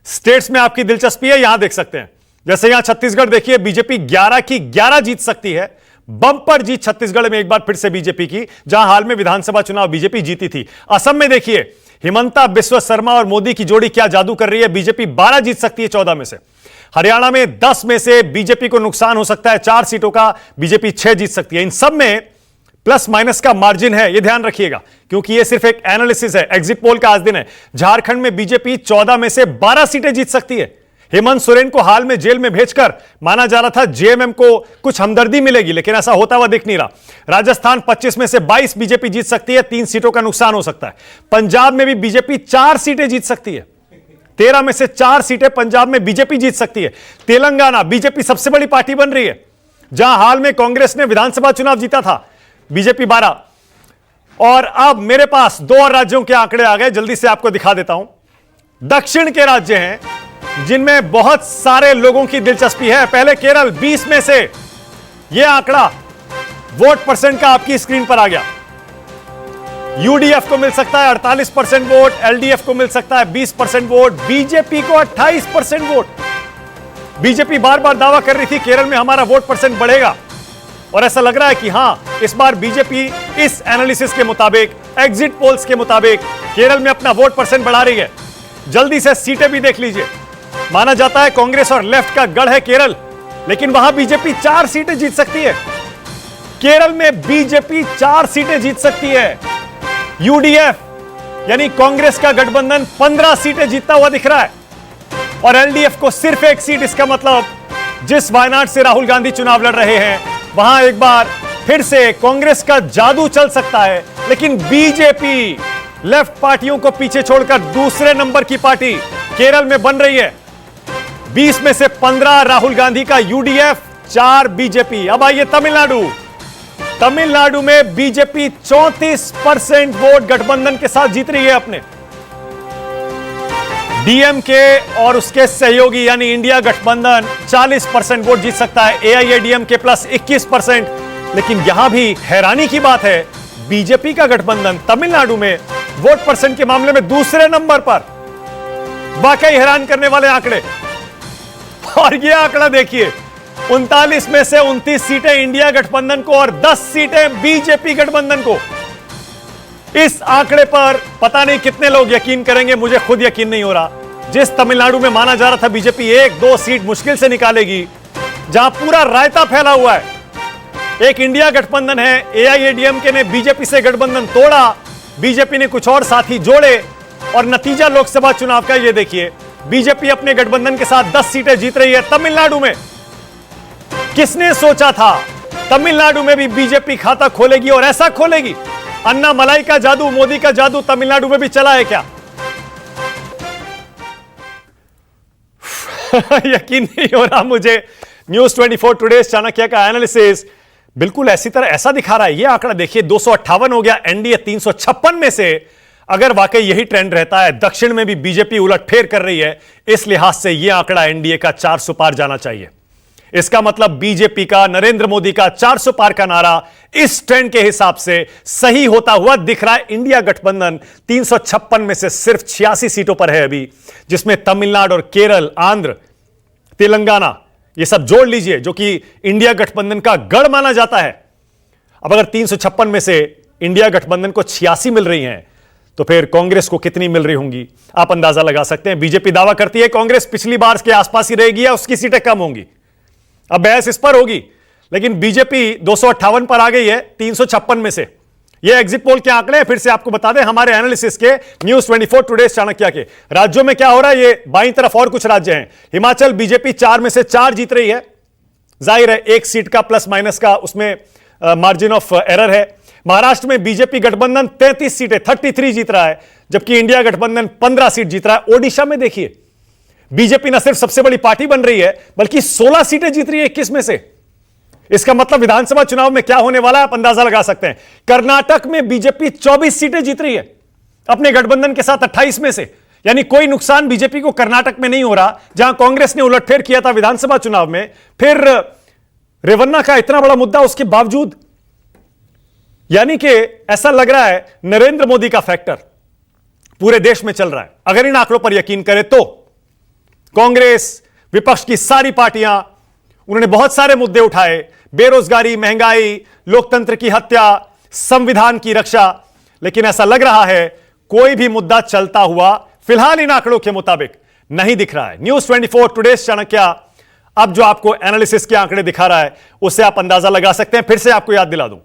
States में आपकी दिलचस्पी है, यहां देख सकते हैं। जैसे यहां छत्तीसगढ़ देखिए, बीजेपी 11 की 11 जीत सकती है। बंपर जीत छत्तीसगढ़ में एक बार फिर से बीजेपी की, जहां हाल में विधानसभा चुनाव बीजेपी जीती थी। असम में देखिए, हिमंता बिस्वा शर्मा और मोदी की जोड़ी क्या जादू कर रही है। बीजेपी 12 जीत सकती है 14 में से। हरियाणा में 10 में से बीजेपी को नुकसान हो सकता है, 4 सीटों का बीजेपी 6 जीत सकती है। इन सब में प्लस माइनस का मार्जिन है, यह ध्यान रखिएगा, क्योंकि यह सिर्फ एक एनालिसिस है। एग्जिट पोल का आज दिन है। झारखंड में बीजेपी 14 में से 12 सीटें जीत सकती है। हेमंत सोरेन को हाल में जेल में भेजकर माना जा रहा था जेएमएम को कुछ हमदर्दी मिलेगी, लेकिन ऐसा होता हुआ दिख नहीं रहा। राजस्थान 25 में से 22 बीजेपी जीत सकती है, 3 सीटों का नुकसान हो सकता है। पंजाब में भी बीजेपी 4 सीटें जीत सकती है, 13 में से 4 सीटें पंजाब में बीजेपी जीत सकती है। तेलंगाना, बीजेपी सबसे बड़ी पार्टी बन रही है, जहां हाल में कांग्रेस ने विधानसभा चुनाव जीता था, बीजेपी 12। और अब मेरे पास 2 और राज्यों के आंकड़े आ गए, जल्दी से आपको दिखा देता हूं। दक्षिण के राज्य हैं जिनमें बहुत सारे लोगों की दिलचस्पी है। पहले केरल, 20 में से यह आंकड़ा वोट परसेंट का आपकी स्क्रीन पर आ गया। यूडीएफ को मिल सकता है 48% वोट, एलडीएफ को मिल सकता है 20% वोट, बीजेपी को 28% वोट। बीजेपी बार बार दावा कर रही थी केरल में हमारा वोट परसेंट बढ़ेगा, और ऐसा लग रहा है कि हां, इस बार बीजेपी इस एनालिसिस के मुताबिक, एग्जिट पोल्स के मुताबिक केरल में अपना वोट परसेंट बढ़ा रही है। जल्दी से सीटें भी देख लीजिए। माना जाता है कांग्रेस और लेफ्ट का गढ़ है केरल, लेकिन वहां बीजेपी 4 सीटें जीत सकती है। केरल में बीजेपी 4 सीटें जीत सकती है। यूडीएफ यानी कांग्रेस का गठबंधन 15 सीटें जीतता हुआ दिख रहा है, और एलडीएफ को सिर्फ 1 सीट। इसका मतलब जिस वायनाड से राहुल गांधी चुनाव लड़ रहे हैं, वहां एक बार फिर से कांग्रेस का जादू चल सकता है। लेकिन बीजेपी लेफ्ट पार्टियों को पीछे छोड़कर दूसरे नंबर की पार्टी केरल में बन रही है। 20 में से 15 राहुल गांधी का यूडीएफ, 4 बीजेपी। अब आइए तमिलनाडु। तमिलनाडु में बीजेपी 34% वोट गठबंधन के साथ जीत रही है अपने। डीएमके और उसके सहयोगी यानी इंडिया गठबंधन 40% वोट जीत सकता है, एआईएडीएमके प्लस 21%। लेकिन यहां भी हैरानी की बात है, बीजेपी का गठबंधन तमिलनाडु में वोट परसेंट के मामले में दूसरे नंबर पर। वाकई हैरान करने वाले आंकड़े। और यह आंकड़ा देखिए, 39 में से 29 सीटें इंडिया गठबंधन को और 10 सीटें बीजेपी गठबंधन को। इस आंकड़े पर पता नहीं कितने लोग यकीन करेंगे, मुझे खुद यकीन नहीं हो रहा। जिस तमिलनाडु में माना जा रहा था बीजेपी 1-2 सीट मुश्किल से निकालेगी, जहां पूरा रायता फैला हुआ है। एक इंडिया गठबंधन है, एआईएडीएमके ने बीजेपी से गठबंधन तोड़ा, बीजेपी ने कुछ और साथी जोड़े, और नतीजा लोकसभा चुनाव का ये देखिए, बीजेपी अपने गठबंधन के साथ 10 सीटें जीत रही है तमिलनाडु में। किसने सोचा था तमिलनाडु में भी बीजेपी खाता खोलेगी, और ऐसा खोलेगी? अन्ना मलाई का जादू, मोदी का जादू तमिलनाडु में भी चला है क्या? यकीन नहीं हो रहा मुझे। न्यूज 24 टुडे चाणक्य का एनालिसिस बिल्कुल ऐसी तरह ऐसा दिखा रहा है। यह आंकड़ा देखिए, 258 हो गया, एनडीए 356 में से। अगर वाकई यही ट्रेंड रहता है, दक्षिण में भी बीजेपी उलटफेर कर रही है, इस लिहाज से यह आंकड़ा एनडीए का 400 पार जाना चाहिए। इसका मतलब बीजेपी का, नरेंद्र मोदी का 400 पार का नारा इस ट्रेंड के हिसाब से सही होता हुआ दिख रहा है। इंडिया गठबंधन 356 में से सिर्फ 86 सीटों पर है अभी, जिसमें तमिलनाडु और केरल, आंध्र, तेलंगाना, ये सब जोड़ लीजिए, जो कि इंडिया गठबंधन का गढ़ माना जाता है। अब अगर 356 में से इंडिया गठबंधन को 86 मिल रही हैं, तो फिर कांग्रेस को कितनी मिल रही होंगी, आप अंदाजा लगा सकते हैं। बीजेपी दावा करती है कांग्रेस पिछली बार के आसपास ही रहेगी या उसकी सीटें कम होंगी। अब बहस इस पर होगी, लेकिन बीजेपी 258 पर आ गई है 356 में से। ये एग्जिट पोल के आंकड़े हैं, फिर से आपको बता दें, हमारे एनालिसिस के न्यूज 24 टुडे चाणक्य के। राज्यों में क्या हो रहा है, ये बाईं तरफ और कुछ राज्य हैं। हिमाचल बीजेपी 4 में से 4 जीत रही है, जाहिर है 1 सीट का प्लस माइनस का उसमें मार्जिन ऑफ एरर है। महाराष्ट्र में बीजेपी गठबंधन 33 सीटें 33 जीत रहा है, जबकि इंडिया गठबंधन 15 सीट जीत रहा है। ओडिशा में देखिए, बीजेपी न सिर्फ सबसे बड़ी पार्टी बन रही है, बल्कि 16 सीटें जीत रही है 21 में से। इसका मतलब विधानसभा चुनाव में क्या होने वाला है, आप अंदाजा लगा सकते हैं। कर्नाटक में बीजेपी 24 सीटें जीत रही है अपने गठबंधन के साथ 28 में से। यानी कोई नुकसान बीजेपी को कर्नाटक में नहीं हो रहा, जहां कांग्रेस ने उलटफेर किया था विधानसभा चुनाव में। फिर रेवन्ना का इतना बड़ा मुद्दा उसके बावजूद, यानी कि ऐसा लग रहा है नरेंद्र मोदी का फैक्टर पूरे देश में चल रहा है, अगर इन आंकड़ों पर यकीन करें तो। कांग्रेस, विपक्ष की सारी पार्टियां, उन्होंने बहुत सारे मुद्दे उठाए, बेरोजगारी, महंगाई, लोकतंत्र की हत्या, संविधान की रक्षा। लेकिन ऐसा लग रहा है कोई भी मुद्दा चलता हुआ फिलहाल इन आंकड़ों के मुताबिक नहीं दिख रहा है। न्यूज 24 टुडेज चाणक्य अब जो आपको एनालिसिस के आंकड़े दिखा रहा है उससे आप अंदाजा लगा सकते हैं। फिर से आपको याद दिला दूं,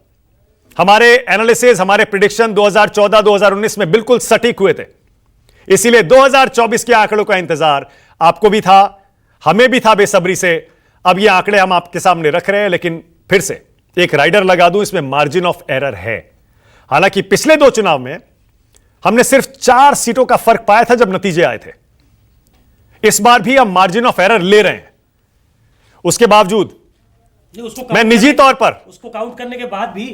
हमारे एनालिसिस, हमारे प्रिडिक्शन 2014-2019 में बिल्कुल सटीक हुए थे, इसीलिए 2024 के आंकड़ों का इंतजार आपको भी था, हमें भी था बेसब्री से। अब ये आंकड़े हम आपके सामने रख रहे हैं, लेकिन फिर से एक राइडर लगा दूं, इसमें मार्जिन ऑफ एरर है। हालांकि पिछले 2 चुनाव में हमने सिर्फ 4 सीटों का फर्क पाया था जब नतीजे आए थे। इस बार भी हम मार्जिन ऑफ एरर ले रहे हैं, उसके बावजूद मैं निजी तौर पर उसको काउंट करने के बाद भी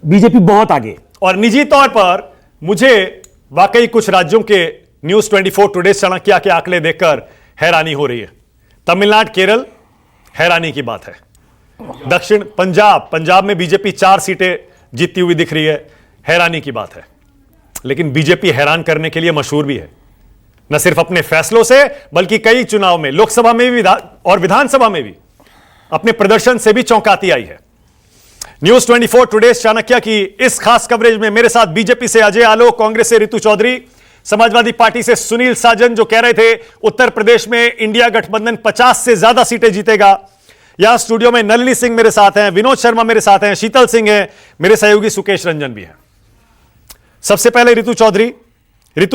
बीजेपी बहुत आगे। और निजी तौर पर मुझे वाकई कुछ राज्यों के न्यूज 24 टुडेज चाणक्य के आंकड़े देखकर हैरानी हो रही है। तमिलनाडु, केरल, हैरानी की बात है। दक्षिण पंजाब में बीजेपी 4 सीटें जीतती हुई दिख रही है, हैरानी की बात है। लेकिन बीजेपी हैरान करने के लिए मशहूर भी है, न सिर्फ अपने फैसलों से बल्कि कई चुनाव में, लोकसभा में भी और विधानसभा में भी अपने प्रदर्शन से भी चौंकाती आई है। न्यूज 24 टुडेज चाणक्य की इस खास कवरेज में मेरे साथ बीजेपी से अजय आलोक, कांग्रेस से रितु चौधरी, समाजवादी पार्टी से सुनील साजन, जो कह रहे थे उत्तर प्रदेश में इंडिया गठबंधन 50 से ज्यादा सीटें जीतेगा। यहां स्टूडियो में नलिनी सिंह मेरे साथ हैं, विनोद शर्मा मेरे साथ हैं, शीतल सिंह हैं, मेरे सहयोगी सुकेश रंजन भी हैं। सबसे पहले रितु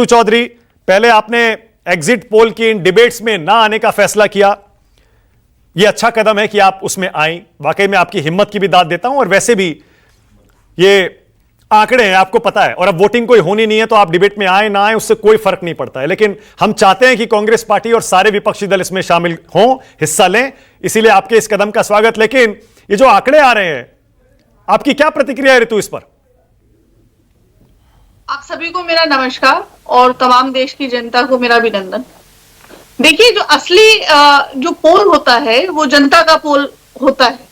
चौधरी, पहले आपने एग्जिट पोल की इन डिबेट्स में ना आने का फैसला किया, यह अच्छा कदम है कि आप उसमें आई, वाकई में आपकी हिम्मत की भी दाद देता हूं। और वैसे भी ये आंकड़े हैं, आपको पता है, और अब वोटिंग कोई होनी नहीं है तो आप डिबेट में आए ना आए उससे कोई फर्क नहीं पड़ता है। लेकिन हम चाहते हैं कि कांग्रेस पार्टी और सारे विपक्षी दल इसमें शामिल हों, हिस्सा लें, इसीलिए आपके इस कदम का स्वागत। लेकिन ये जो आंकड़े आ रहे हैं, आपकी क्या प्रतिक्रिया है रितु इस पर? आप सभी को मेरा नमस्कार और तमाम देश की जनता को मेरा अभिनंदन। देखिए, जो असली जो पोल होता है वो जनता का पोल होता है।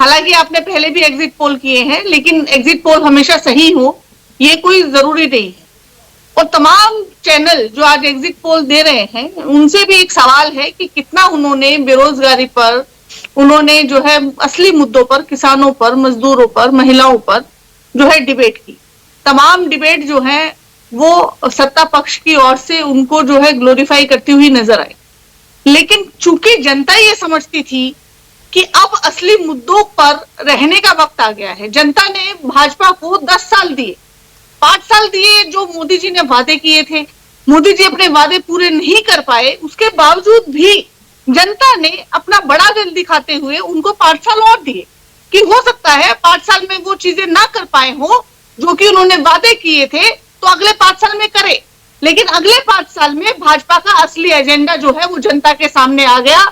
हालांकि आपने पहले भी एग्जिट पोल किए हैं, लेकिन एग्जिट पोल हमेशा सही हो ये कोई जरूरी नहीं है। और तमाम चैनल जो आज एग्जिट पोल दे रहे हैं उनसे भी एक सवाल है कि कितना उन्होंने बेरोजगारी पर, उन्होंने जो है असली मुद्दों पर, किसानों पर, मजदूरों पर, महिलाओं पर जो है डिबेट की। तमाम डिबेट जो है वो सत्ता पक्ष की ओर से उनको जो है ग्लोरीफाई करती हुई नजर आई। लेकिन चूंकि जनता ये समझती थी कि अब असली मुद्दों पर रहने का वक्त आ गया है, जनता ने भाजपा को 10 साल दिए, 5 साल दिए जो मोदी जी ने वादे किए थे। मोदी जी अपने वादे पूरे नहीं कर पाए, उसके बावजूद भी जनता ने अपना बड़ा दिल दिखाते हुए उनको 5 साल और दिए कि हो सकता है 5 साल में वो चीजें ना कर पाए हो जो कि उन्होंने वादे किए थे, तो अगले 5 साल में करे। लेकिन अगले 5 साल में भाजपा का असली एजेंडा जो है वो जनता के सामने आ गया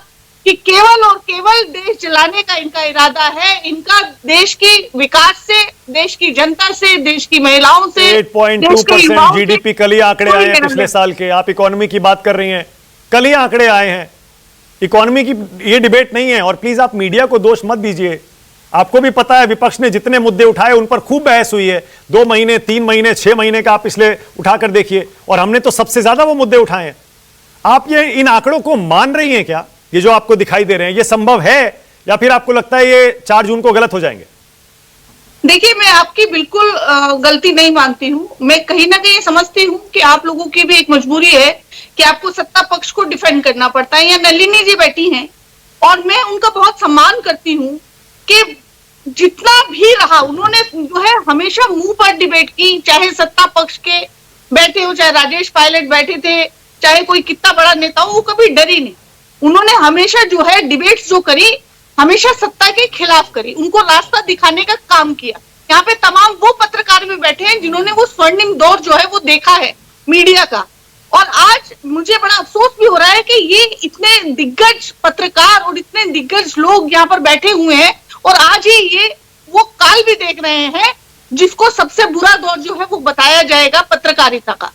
कि केवल और केवल देश चलाने का इनका इरादा है। इनका देश की विकास से, देश की जनता से, देश की महिलाओं से, 8.2% जीडीपी, कल ही आंकड़े आए हैं पिछले साल के। आप इकोनॉमी की बात कर रही हैं, कल ही आंकड़े आए हैं, इकोनॉमी की ये डिबेट नहीं है। और प्लीज आप मीडिया को दोष मत दीजिए, आपको भी पता है विपक्ष ने जितने मुद्दे उठाए उन पर खूब बहस हुई है। 2 महीने, 3 महीने, 6 महीने का आप पिछले उठाकर देखिए, और हमने तो सबसे ज्यादा वो मुद्दे उठाए हैं। आप ये इन आंकड़ों को मान रही हैं क्या? ये जो आपको दिखाई दे रहे हैं, ये संभव है या फिर आपको लगता है ये 4 जून को गलत हो जाएंगे? देखिए, मैं आपकी बिल्कुल गलती नहीं मानती हूँ। मैं कहीं ना कहीं समझती हूँ कि आप लोगों की भी एक मजबूरी है कि आपको सत्ता पक्ष को डिफेंड करना पड़ता है। या नलिनी जी बैठी हैं और मैं उनका बहुत सम्मान करती हूँ कि जितना भी रहा उन्होंने जो है हमेशा मुंह पर डिबेट की, चाहे सत्ता पक्ष के बैठे हो, चाहे राजेश पायलट बैठे थे, चाहे कोई कितना बड़ा नेता हो, वो कभी डरी नहीं। उन्होंने हमेशा जो है डिबेट्स जो करी, हमेशा सत्ता के खिलाफ करी, उनको रास्ता दिखाने का काम किया। यहाँ पे तमाम वो पत्रकार भी बैठे हैं जिन्होंने वो स्वर्णिम दौर जो है वो देखा है मीडिया का। और आज मुझे बड़ा अफसोस भी हो रहा है कि ये इतने दिग्गज पत्रकार और इतने दिग्गज लोग यहाँ पर बैठे हुए हैं और आज ही ये वो काल भी देख रहे हैं जिसको सबसे बुरा दौर जो है वो बताया जाएगा पत्रकारिता का।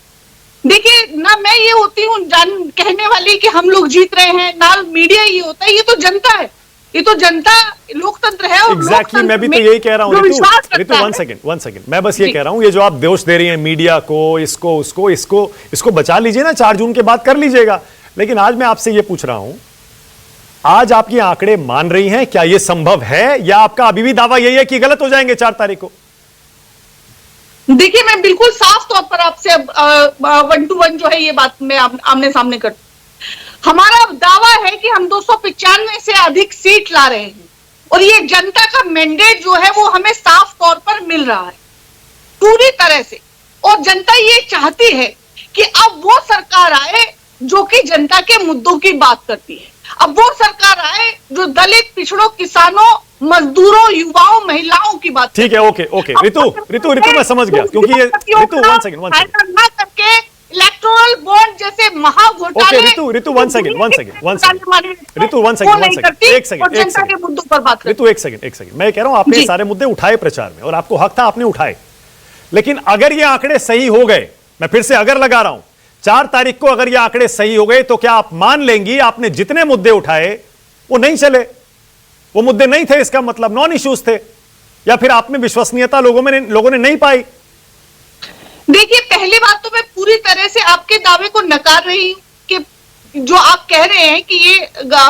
देखिए, ना मैं ये होती हूँ कहने वाली कि हम लोग जीत रहे हैं, ना मीडिया ये होता है, ये तो जनता है, ये तो जनता लोकतंत्र है। और एग्जैक्टली, मैं भी तो यही कह रहा हूँ रितु, वन सेकंड, मैं बस ये कह रहा हूँ, ये जो आप दोष दे रही हैं मीडिया को, इसको उसको बचा लीजिए ना, 4 जून के बाद कर लीजिएगा। लेकिन आज मैं आपसे यह पूछ रहा हूं, आज आपके आंकड़े मान रही हैं, क्या यह संभव है, या आपका अभी भी दावा यही है कि गलत हो जाएंगे 4 तारीख को? देखिए, मैं बिल्कुल साफ तौर पर आपसे 1 to 1 जो है ये बात मैं आमने सामने कर, हमारा दावा है कि हम 295 से अधिक सीट ला रहे हैं और ये जनता का मैंडेट जो है वो हमें साफ तौर पर मिल रहा है पूरी तरह से। और जनता ये चाहती है कि अब वो सरकार आए जो कि जनता के मुद्दों की बात करती है, अब वो सरकार आए जो दलित, पिछड़ों, किसानों, मजदूरों, युवाओं, महिलाओं की बात। ठीक है, ओके ओके रितु मैं समझ गया, क्योंकि ये रितु 1 सेकंड ना करके इलेक्टोरल बॉन्ड जैसे महाघोटाले। Okay Ritu 1 second Ritu 1 second एक सेकंड मैं कह रहा हूं आपने ये सारे मुद्दे उठाए प्रचार में और आपको हक था, आपने उठाए, लेकिन अगर ये आंकड़े सही हो गए, मैं फिर से अगर लगा रहा हूं, 4 तारीख को अगर ये आंकड़े सही हो गए तो क्या आप मान लेंगी आपने जितने मुद्दे उठाए वो नहीं चले, वो मुद्दे नहीं थे, इसका मतलब नॉन इश्यूज थे, या फिर आप में विश्वसनीयता लोगों ने नहीं पाई? देखिए, पहली बात तो मैं पूरी तरह से आपके दावे को नकार रही हूं कि जो आप कह रहे हैं कि ये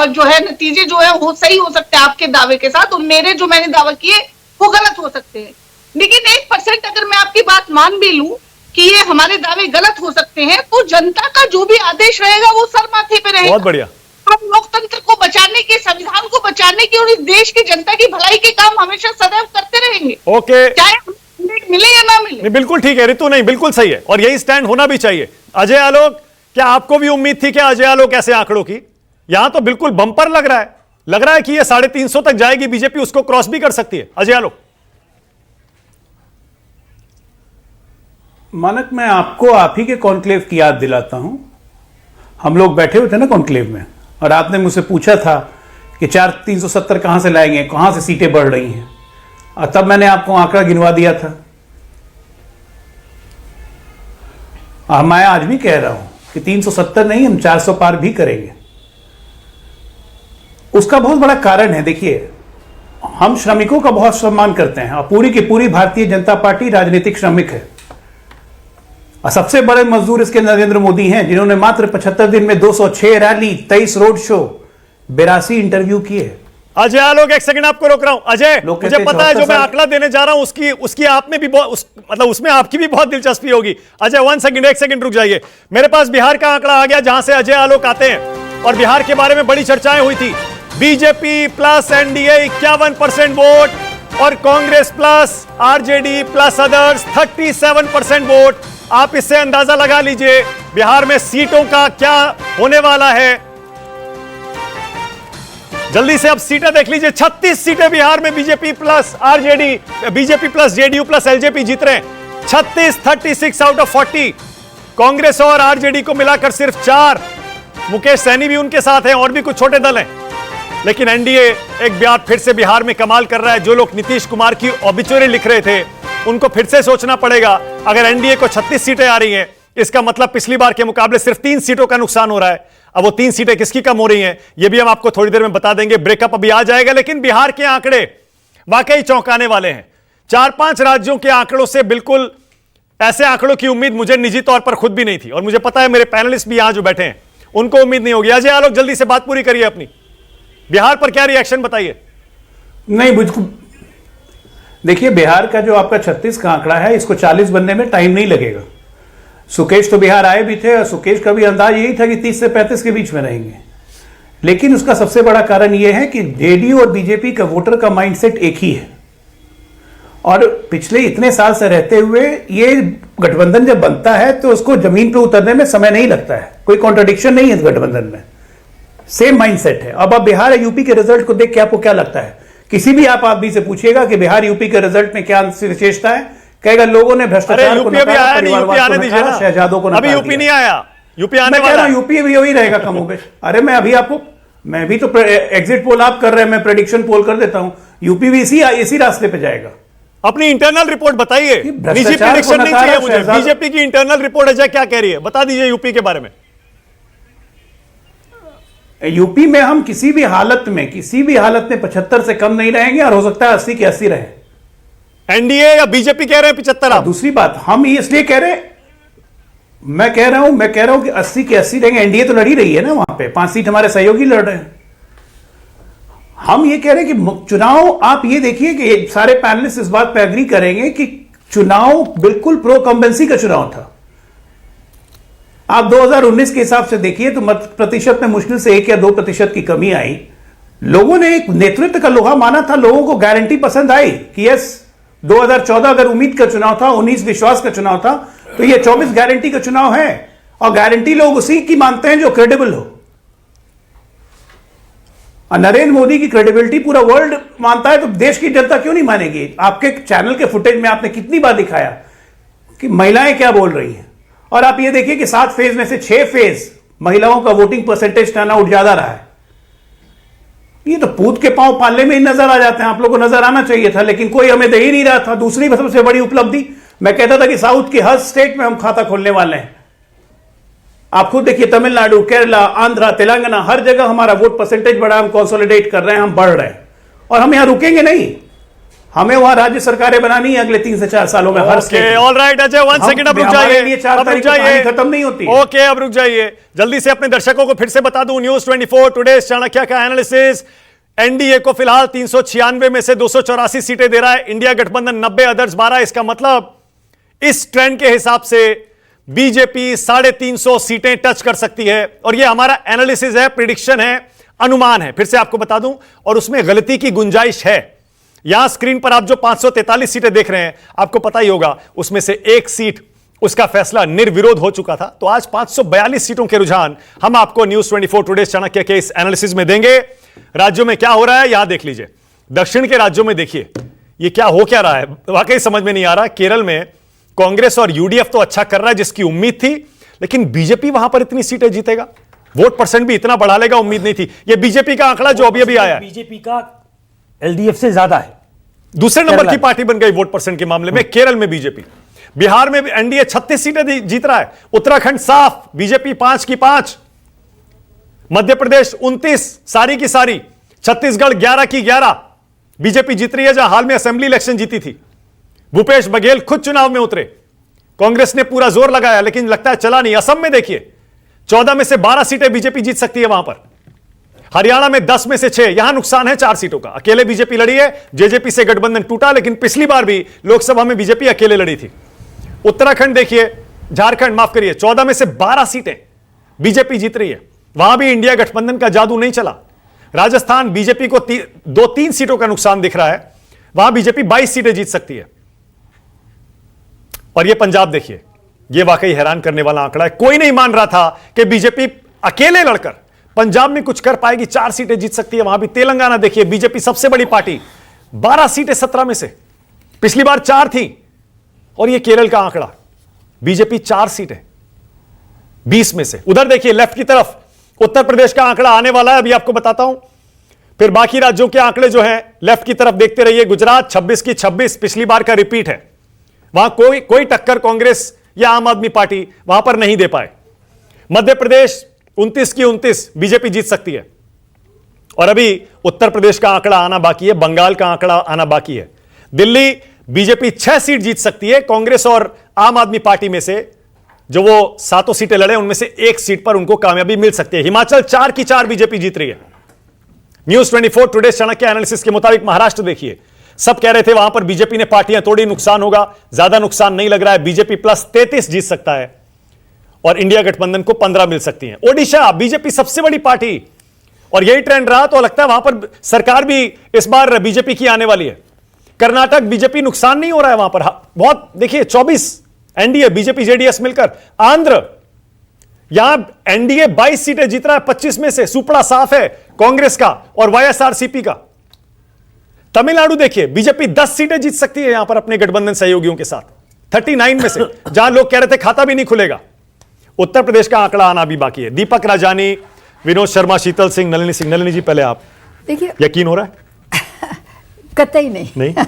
जो है नतीजे जो है वो सही हो सकते हैं आपके दावे के साथ, और मेरे जो मैंने दावा किए वो गलत हो सकते हैं। लेकिन 1% अगर मैं आपकी बात मान भी लूं कि ये हमारे दावे गलत हो सकते हैं, तो जनता का जो भी आदेश रहेगा वो सर माथे पे रहेगा। बहुत बढ़िया। हम लोकतंत्र को बचाने के, संविधान को बचाने के और इस देश की जनता की भलाई के काम हमेशा सदैव करते रहेंगे, ओके, चाहे मिले या ना मिले। नहीं, बिल्कुल ठीक है रितु, नहीं बिल्कुल सही है और यही स्टैंड होना भी चाहिए। अजय आलोक, क्या आपको भी उम्मीद थी कि अजय आलोक ऐसे आंकड़ों की? यहां तो बिल्कुल बम्पर लग रहा है कि ये 350 तक जाएगी बीजेपी, उसको क्रॉस भी कर सकती है। अजय आलोक, मानक, मैं आपको आप ही के कॉन्क्लेव की याद दिलाता हूं। हम लोग बैठे हुए थे ना कॉन्क्लेव में, और आपने मुझसे पूछा था कि 370 कहां से लाएंगे, कहां से सीटें बढ़ रही हैं, और तब मैंने आपको आंकड़ा गिनवा दिया था। मैं आज भी कह रहा हूं कि 370 नहीं, हम 400 पार भी करेंगे। उसका बहुत बड़ा कारण है, देखिए, हम श्रमिकों का बहुत सम्मान करते हैं और पूरी की पूरी भारतीय जनता पार्टी राजनीतिक श्रमिक है, और सबसे बड़े मजदूर इसके नरेंद्र मोदी हैं, जिन्होंने मात्र 75 दिन में 206 रैली, 23 रोड शो, 82 इंटरव्यू किए। अजय आलोक, 1 सेकंड आपको रोक रहा हूं। अजय, मुझे पता है जो मैं आंकड़ा देने जा रहा हूं उसकी आप में भी मतलब उसमें आपकी भी बहुत दिलचस्पी होगी। अजय 1 सेकंड रुक जाइए। मेरे पास बिहार का आंकड़ा आ गया जहां से अजय आलोक आते हैं, और बिहार के बारे में बड़ी चर्चाएं हुई थी। बीजेपी प्लस एनडीए 51% वोट और Congress plus RJD plus others 37% vote. आप इससे अंदाजा लगा लीजिए बिहार में सीटों का क्या होने वाला है। जल्दी से अब सीटें देख लीजिए, 36 सीटें बिहार में BJP plus RJD, BJP plus JDU plus LJP जीत रहे हैं। 36, 36 आउट ऑफ 40। कांग्रेस और आरजेडी को मिलाकर सिर्फ 4। मुकेश सहनी भी उनके साथ हैं और भी कुछ छोटे दल हैं, लेकिन एनडीए एक बार फिर से बिहार में कमाल कर रहा है। जो लोग नीतीश कुमार की ऑबिचुरी लिख रहे थे उनको फिर से सोचना पड़ेगा। अगर एनडीए को 36 सीटें आ रही हैं, इसका मतलब पिछली बार के मुकाबले सिर्फ 3 सीटों का नुकसान हो रहा है। अब वो 3 सीटें किसकी कम हो रही हैं, ये भी हम आपको थोड़ी देर में बता देंगे। ब्रेकअप अभी आ जाएगा, लेकिन बिहार के आंकड़े वाकई चौंकाने वाले हैं। 4-5 राज्यों के आंकड़ों से बिल्कुल ऐसे आंकड़ों की उम्मीद मुझे निजी तौर पर खुद भी नहीं थी, और मुझे पता है मेरे पैनलिस्ट भी यहां जो बैठे हैं उनको उम्मीद नहीं होगी। अजय आलोक, जल्दी से बात पूरी करिए अपनी। बिहार पर क्या रिएक्शन बताइए। नहीं, मुझको देखिए, बिहार का जो आपका 36 का आंकड़ा है, इसको 40 बनने में टाइम नहीं लगेगा। सुकेश तो बिहार आए भी थे और सुकेश का भी अंदाज यही था कि 30 से 35 के बीच में रहेंगे, लेकिन उसका सबसे बड़ा कारण यह है कि जेडीयू और बीजेपी का वोटर का माइंडसेट एक ही है, और पिछले इतने साल से रहते हुए ये गठबंधन जब बनता है तो उसको जमीन पर उतरने में समय नहीं लगता है। कोई कॉन्ट्रडिक्शन नहीं है इस गठबंधन में, सेम माइंडसेट है। अब बिहार और यूपी के रिजल्ट को देख के आपको क्या लगता है? किसी भी आप आदमी से पूछिएगा कि बिहार यूपी के रिजल्ट में क्या विशेषता है, कहेगा लोगों ने भ्रष्टाचार को नकारा, परिवारवाद को नकारा, शहजादों को नकारा। अभी यूपी नहीं आया, यूपी आने मैं वाला कह रहा हूं यूपी भी वही रहेगा कमोबेश। अरे मैं अभी आपको, मैं भी तो एग्जिट पोल आप कर रहे हैं, मैं प्रेडिक्शन पोल कर देता हूं, यूपी भी इसी रास्ते पे जाएगा। अपनी इंटरनल रिपोर्ट बताइए, निजी प्रेडिक्शन नहीं चाहिए मुझे। बीजेपी की इंटरनल रिपोर्ट अजय क्या कह रही है, बता दीजिए यूपी के बारे में। यूपी में हम किसी भी हालत में 75 से कम नहीं रहेंगे, और हो सकता है 80 के 80 रहे। एनडीए या बीजेपी कह रहे हैं 75। दूसरी बात, हम इसलिए कह रहे हैं, मैं कह रहा हूं कि 80 के 80 रहेंगे। एनडीए तो लड़ी रही है ना, वहां पे 5 सीट हमारे सहयोगी लड़ रहे हैं। हम ये कह रहे हैं कि चुनाव, आप ये देखिए कि सारे पैनलिस्ट इस बात पे एग्री करेंगे कि चुनाव बिल्कुल प्रो कंबेंसी का चुनाव था। आप 2019 के हिसाब से देखिए तो मत प्रतिशत में मुश्किल से 1 या 2% की कमी आई। लोगों ने एक नेतृत्व का लोहा माना था, लोगों को गारंटी पसंद आई कि यस 2014 अगर उम्मीद का चुनाव था, 19 विश्वास का चुनाव था, तो ये 24 गारंटी का चुनाव है। और गारंटी लोग उसी की मानते हैं जो क्रेडिबल हो। और नरेंद्र मोदी की क्रेडिबिलिटी पूरा वर्ल्ड मानता है, तो देश की जनता क्यों नहीं मानेगी? आपके चैनल के फुटेज में आपने कितनी बार दिखाया कि महिलाएं क्या बोल रही हैं। और आप ये देखिए कि 7 फेज में से 6 फेज महिलाओं का वोटिंग परसेंटेज टर्नआउट ज्यादा रहा है। ये तो पूत के पांव पालने में ही नजर आ जाते हैं। आप लोगों को नजर आना चाहिए था, लेकिन कोई हमें दे ही नहीं रहा था। दूसरी सबसे बड़ी उपलब्धि, मैं कहता था कि साउथ के हर स्टेट में हम खाता खोलने वाले हैं। आप खुद देखिए, तमिलनाडु, केरला, आंध्र, तेलंगाना, हर जगह हमारा वोट परसेंटेज बढ़ा, हम कंसोलिडेट कर रहे हैं, हम बढ़ रहे हैं। और हम यहां रुकेंगे नहीं, हमें वहां राज्य सरकारें बनानी है अगले 3 से 4 सालों में हर स्टेट। ऑलराइट अजय, 1 सेकंड, अब रुक जाइए, 4 तारीख को कहानी खत्म नहीं होती। ओके, अब रुक जाइए। जल्दी से अपने दर्शकों को फिर से बता दूं, न्यूज 24 टुडे चाणक्य का एनालिसिस, एनडीए को फिलहाल 396 में से 284 सीटें दे रहा है, इंडिया गठबंधन 90, अदर्स 12। इसका मतलब इस ट्रेंड के हिसाब से बीजेपी 350 सीटें टच कर सकती है। और यह हमारा एनालिसिस है, प्रिडिक्शन है, अनुमान है, फिर से आपको बता दूं, और उसमें गलती की गुंजाइश है। यहां स्क्रीन पर आप जो 543 सीटें देख रहे हैं, आपको पता ही होगा उसमें से 1 सीट उसका फैसला निर्विरोध हो चुका था। तो आज 542 सीटों के रुझान हम आपको न्यूज 24 टुडे चाणक्य के इस एनालिसिस में देंगे। राज्यों में क्या हो रहा है यहां देख लीजिए। दक्षिण के राज्यों में देखिए ये क्या हो क्या रहा है, वाकई समझ में नहीं आ रहा। केरल में कांग्रेस और यूडीएफ तो अच्छा कर रहा है, जिसकी उम्मीद थी, लेकिन बीजेपी वहां पर इतनी सीटें जीतेगा, वोट परसेंट भी इतना बढ़ा लेगा, उम्मीद नहीं थी। ये बीजेपी का आंकड़ा जो अभी अभी आया है, बीजेपी का एलडीएफ से ज्यादा है। दूसरे नंबर की पार्टी बन गई वोट परसेंट के मामले में केरल में बीजेपी। बिहार में एनडीए 36 सीटें जीत रहा है, उत्तराखंड साफ बीजेपी 5 की 5, मध्य प्रदेश 29 सारी की सारी, छत्तीसगढ़ 11 की 11 बीजेपी जीत रही है, जहां हाल में असेंबली इलेक्शन जीती थी। भूपेश बघेल खुद चुनाव में उतरे, कांग्रेस ने पूरा जोर लगाया, लेकिन लगता है चला नहीं। असम में देखिए 14 में से 12 सीटें बीजेपी जीत सकती है वहां पर। हरियाणा में 10 में से 6, यहां नुकसान है 4 सीटों का। अकेले बीजेपी लड़ी है, जेजेपी से गठबंधन टूटा, लेकिन पिछली बार भी लोकसभा में बीजेपी अकेले लड़ी थी। उत्तराखंड देखिए, झारखंड माफ करिए, 14 में से 12 सीटें बीजेपी जीत रही है, वहां भी इंडिया गठबंधन का जादू नहीं चला। राजस्थान बीजेपी को 2-3 सीटों का नुकसान दिख रहा है, वहां बीजेपी 22 सीटें जीत सकती है। और ये पंजाब देखिए, ये वाकई हैरान करने वाला आंकड़ा है। कोई नहीं मान रहा था कि बीजेपी अकेले लड़कर पंजाब में कुछ कर पाएगी, 4 सीटें जीत सकती है वहां भी। तेलंगाना देखिए, बीजेपी सबसे बड़ी पार्टी, 12 सीटें 17 में से, पिछली बार 4 थी। और ये केरल का आंकड़ा, बीजेपी 4 सीटें 20 में से। उधर देखिए लेफ्ट की तरफ उत्तर प्रदेश का आंकड़ा आने वाला है, अभी आपको बताता हूं। फिर बाकी राज्यों के आंकड़े जो हैं लेफ्ट की तरफ देखते रहिए। गुजरात 26 की 26 पिछली बार का रिपीट है, वहां कोई टक्कर कांग्रेस या आम आदमी पार्टी वहां पर नहीं दे पाए। मध्य प्रदेश 29 की 29 बीजेपी जीत सकती है। और अभी उत्तर प्रदेश का आंकड़ा आना बाकी है, बंगाल का आंकड़ा आना बाकी है। दिल्ली बीजेपी 6 सीट जीत सकती है, कांग्रेस और आम आदमी पार्टी में से जो वो 7 सीटें लड़े उनमें से 1 सीट पर उनको कामयाबी मिल सकती है। हिमाचल 4 की 4 बीजेपी जीत रही है। न्यूज 24 टुडे चाणक्य एनालिसिस के मुताबिक महाराष्ट्र देखिए, सब कह रहे थे वहां पर बीजेपी ने पार्टियां तोड़ी, नुकसान होगा, ज्यादा नुकसान नहीं लग रहा है। बीजेपी प्लस 33 जीत सकता है और इंडिया गठबंधन को 15 मिल सकती है। ओडिशा बीजेपी सबसे बड़ी पार्टी, और यही ट्रेंड रहा तो लगता है वहां पर सरकार भी इस बार बीजेपी की आने वाली है। कर्नाटक बीजेपी नुकसान नहीं हो रहा है वहां पर, बहुत देखिए 24 एनडीए बीजेपी जेडीएस मिलकर। आंध्र यहां एनडीए 22 सीटें जीत रहा है 25 में से, सुपड़ा साफ है कांग्रेस का और वाईएसआरसीपी का। तमिलनाडु देखिए, बीजेपी 10 सीटें जीत सकती है यहां पर अपने गठबंधन सहयोगियों के साथ, 39 में से, जहां लोग कह रहे थे खाता भी नहीं खुलेगा। उत्तर प्रदेश का आंकड़ा आना भी बाकी है। दीपक राजानी, विनोद शर्मा, शीतल सिंह, नलिनी सिंह। नलिनी जी पहले आप, देखिए, यकीन हो रहा है? कतई नहीं नहीं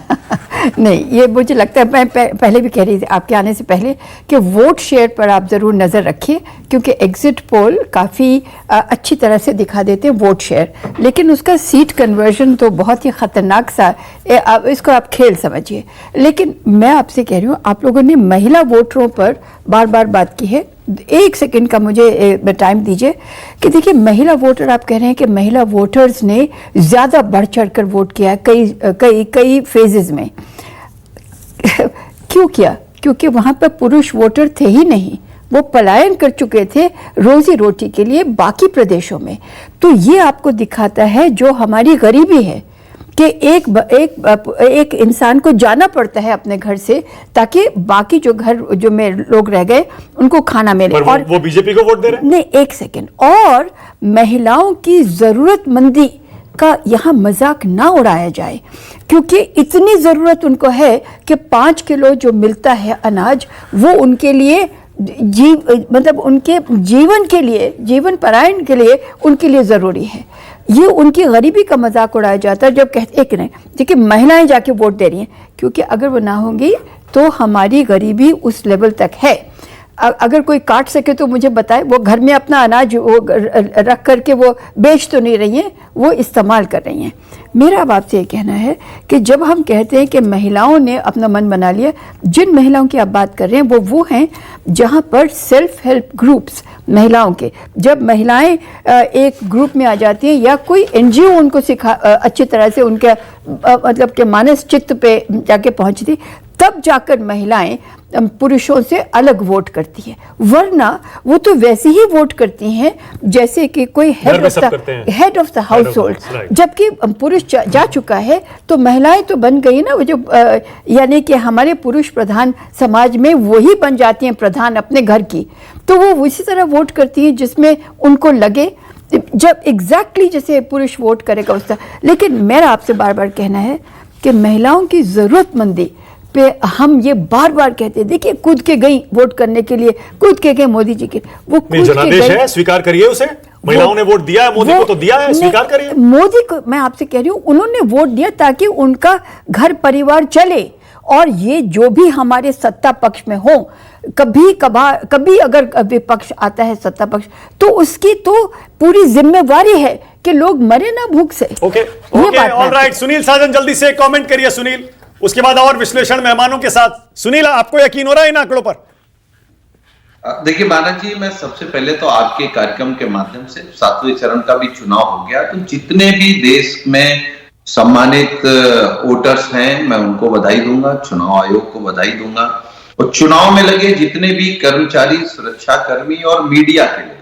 नहीं, ये मुझे लगता है, मैं पहले भी कह रही थी आपके आने से पहले कि वोट शेयर पर आप ज़रूर नज़र रखिए, क्योंकि एग्जिट पोल काफ़ी अच्छी तरह से दिखा देते हैं वोट शेयर, लेकिन उसका सीट कन्वर्जन तो बहुत ही ख़तरनाक सा, इसको आप खेल समझिए। लेकिन मैं आपसे कह रही हूँ, आप लोगों ने महिला वोटरों पर बार बार बात की है, एक सेकंड का मुझे टाइम दीजिए कि देखिए, महिला वोटर, आप कह रहे हैं कि महिला वोटर्स ने ज़्यादा बढ़ चढ़ कर वोट किया है कई कई कई फेजेस में। क्यों किया? क्योंकि वहाँ पर पुरुष वोटर थे ही नहीं, वो पलायन कर चुके थे रोजी रोटी के लिए बाकी प्रदेशों में। तो ये आपको दिखाता है जो हमारी गरीबी है कि एक इंसान को जाना पड़ता है अपने घर से ताकि बाकी जो घर जो में लोग रह गए उनको खाना मिले। पर और वो बीजेपी को वोट दे रहे हैं। नहीं, एक सेकंड, और महिलाओं की जरूरतमंदी का यहाँ मजाक ना उड़ाया जाए, क्योंकि इतनी जरूरत उनको है कि 5 किलो जो मिलता है अनाज वो उनके लिए मतलब उनके जीवन के लिए, जीवन परायण के लिए उनके लिए जरूरी है। ये उनकी गरीबी का मजाक उड़ाया जाता है जब कहते एक नहीं, देखिए महिलाएं जाके वोट दे रही हैं, क्योंकि अगर वो ना होंगी तो हमारी गरीबी उस लेवल तक है। अगर कोई काट सके तो मुझे बताए, वो घर में अपना अनाज वो रख करके वो बेच तो नहीं रही हैं, वो इस्तेमाल कर रही हैं। मेरा अब आपसे ये कहना है कि जब हम कहते हैं कि महिलाओं ने अपना मन बना लिया, जिन महिलाओं की आप बात कर रहे हैं वो हैं जहाँ पर सेल्फ हेल्प ग्रुप्स महिलाओं के, जब महिलाएं एक ग्रुप में आ जाती हैं या कोई एनजीओ उनको अच्छी तरह से उनके मतलब के मानस चित्त पे जाके पहुँचती, तब जाकर महिलाएं पुरुषों से अलग वोट करती है। वरना वो तो वैसे ही वोट करती हैं जैसे कि कोई head of the house hold. जबकि पुरुष जा चुका है तो महिलाएं तो बन गई ना, वो जो यानी कि हमारे पुरुष प्रधान समाज में वही बन जाती हैं प्रधान अपने घर की, तो वो उसी तरह वोट करती हैं जिसमें उनको लगे, जब एग्जैक्टली जैसे पुरुष वोट करेगा उस तरह। लेकिन मेरा आपसे बार बार कहना है कि महिलाओं की जरूरतमंदी पे हम ये बार बार कहते हैं, देखिए कूद के गई वोट करने के लिए, कूद के गए मोदी जी के, वो कूद के गई है, स्वीकार करिए उसे। महिलाओं ने वोट दिया है, मोदी को तो दिया है, स्वीकार करिए। मोदी को मैं आपसे कह रही हूँ, उन्होंने वोट दिया ताकि उनका घर परिवार चले, और ये जो भी हमारे सत्ता पक्ष में हो, कभी अगर विपक्ष आता है सत्ता पक्ष, तो उसकी तो पूरी जिम्मेवारी है कि लोग मरे ना भूख से। Okay, alright. सुनील साजन जल्दी से कमेंट करिए सुनील, उसके बाद और विश्लेषण मेहमानों के साथ। सुनील, आपको यकीन हो रहा है इन आंकड़ों पर? देखिए मानव जी, मैं सबसे पहले तो आपके कार्यक्रम के माध्यम से 7वें चरण का भी चुनाव हो गया, तो जितने भी देश में सम्मानित वोटर्स हैं मैं उनको बधाई दूंगा, चुनाव आयोग को बधाई दूंगा, और चुनाव में लगे जितने भी कर्मचारी, सुरक्षा कर्मी और मीडिया के लोग,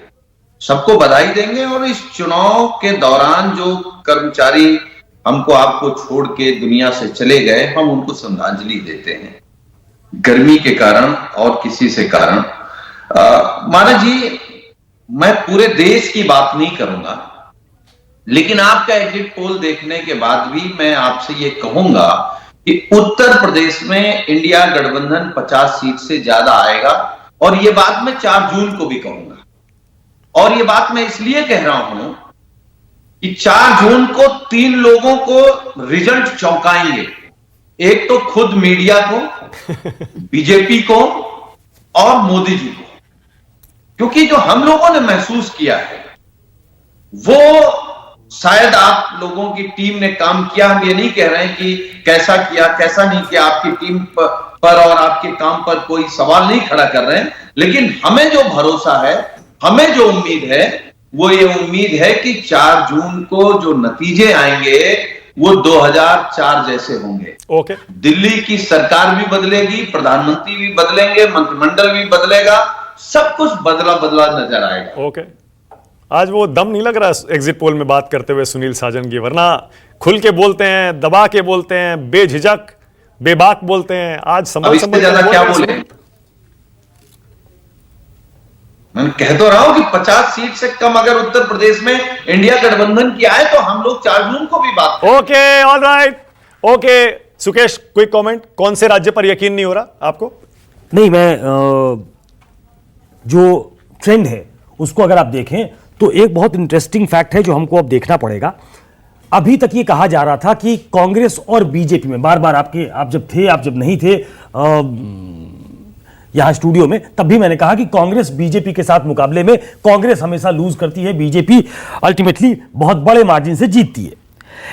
सबको बधाई देंगे। और इस चुनाव के दौरान जो कर्मचारी हमको आपको छोड़ के दुनिया से चले गए, हम उनको श्रद्धांजलि देते हैं, गर्मी के कारण और किसी से कारण। माना जी, मैं पूरे देश की बात नहीं करूंगा, लेकिन आपका एग्जिट पोल देखने के बाद भी मैं आपसे ये कहूंगा कि उत्तर प्रदेश में इंडिया गठबंधन 50 सीट से ज्यादा आएगा, और ये बात मैं 4 जून को भी कहूंगा। और ये बात मैं इसलिए कह रहा हूं कि 4 जून को 3 लोगों को रिजल्ट चौंकाएंगे। एक तो खुद मीडिया को, बीजेपी को और मोदी जी को, क्योंकि जो हम लोगों ने महसूस किया है वो शायद आप लोगों की टीम ने काम किया। हम ये नहीं कह रहे हैं कि कैसा किया कैसा नहीं किया, आपकी टीम पर और आपके काम पर कोई सवाल नहीं खड़ा कर रहे हैं, लेकिन हमें जो भरोसा है, हमें जो उम्मीद है, वो ये उम्मीद है कि 4 जून को जो नतीजे आएंगे वो 2004 जैसे होंगे। ओके। दिल्ली की सरकार भी बदलेगी, प्रधानमंत्री भी बदलेंगे, मंत्रिमंडल भी बदलेगा, सब कुछ बदला बदला नजर आएगा। ओके। आज वो दम नहीं लग रहा एग्जिट पोल में बात करते हुए सुनील साजन की, वरना खुल के बोलते हैं, दबा के बोलते हैं, बेझिझक बेबाक बोलते हैं। आज समझ ज्यादा क्या बोले? मैं कह तो रहा हूं कि 50 सीट से कम अगर उत्तर प्रदेश में इंडिया गठबंधन की आए तो हम लोग 4 जून को भी बात करें। Okay, alright, okay. Sukesh, quick comment, कौन से राज्य पर यकीन नहीं हो रहा आपको? नहीं, मैं जो ट्रेंड है उसको अगर आप देखें तो एक बहुत इंटरेस्टिंग फैक्ट है जो हमको अब देखना पड़ेगा। अभी तक ये कहा जा रहा था कि कांग्रेस और बीजेपी में, बार बार आप जब थे, आप जब नहीं थे यहां स्टूडियो में, तब भी मैंने कहा कि कांग्रेस बीजेपी के साथ मुकाबले में कांग्रेस हमेशा लूज करती है, बीजेपी अल्टीमेटली बहुत बड़े मार्जिन से जीतती है।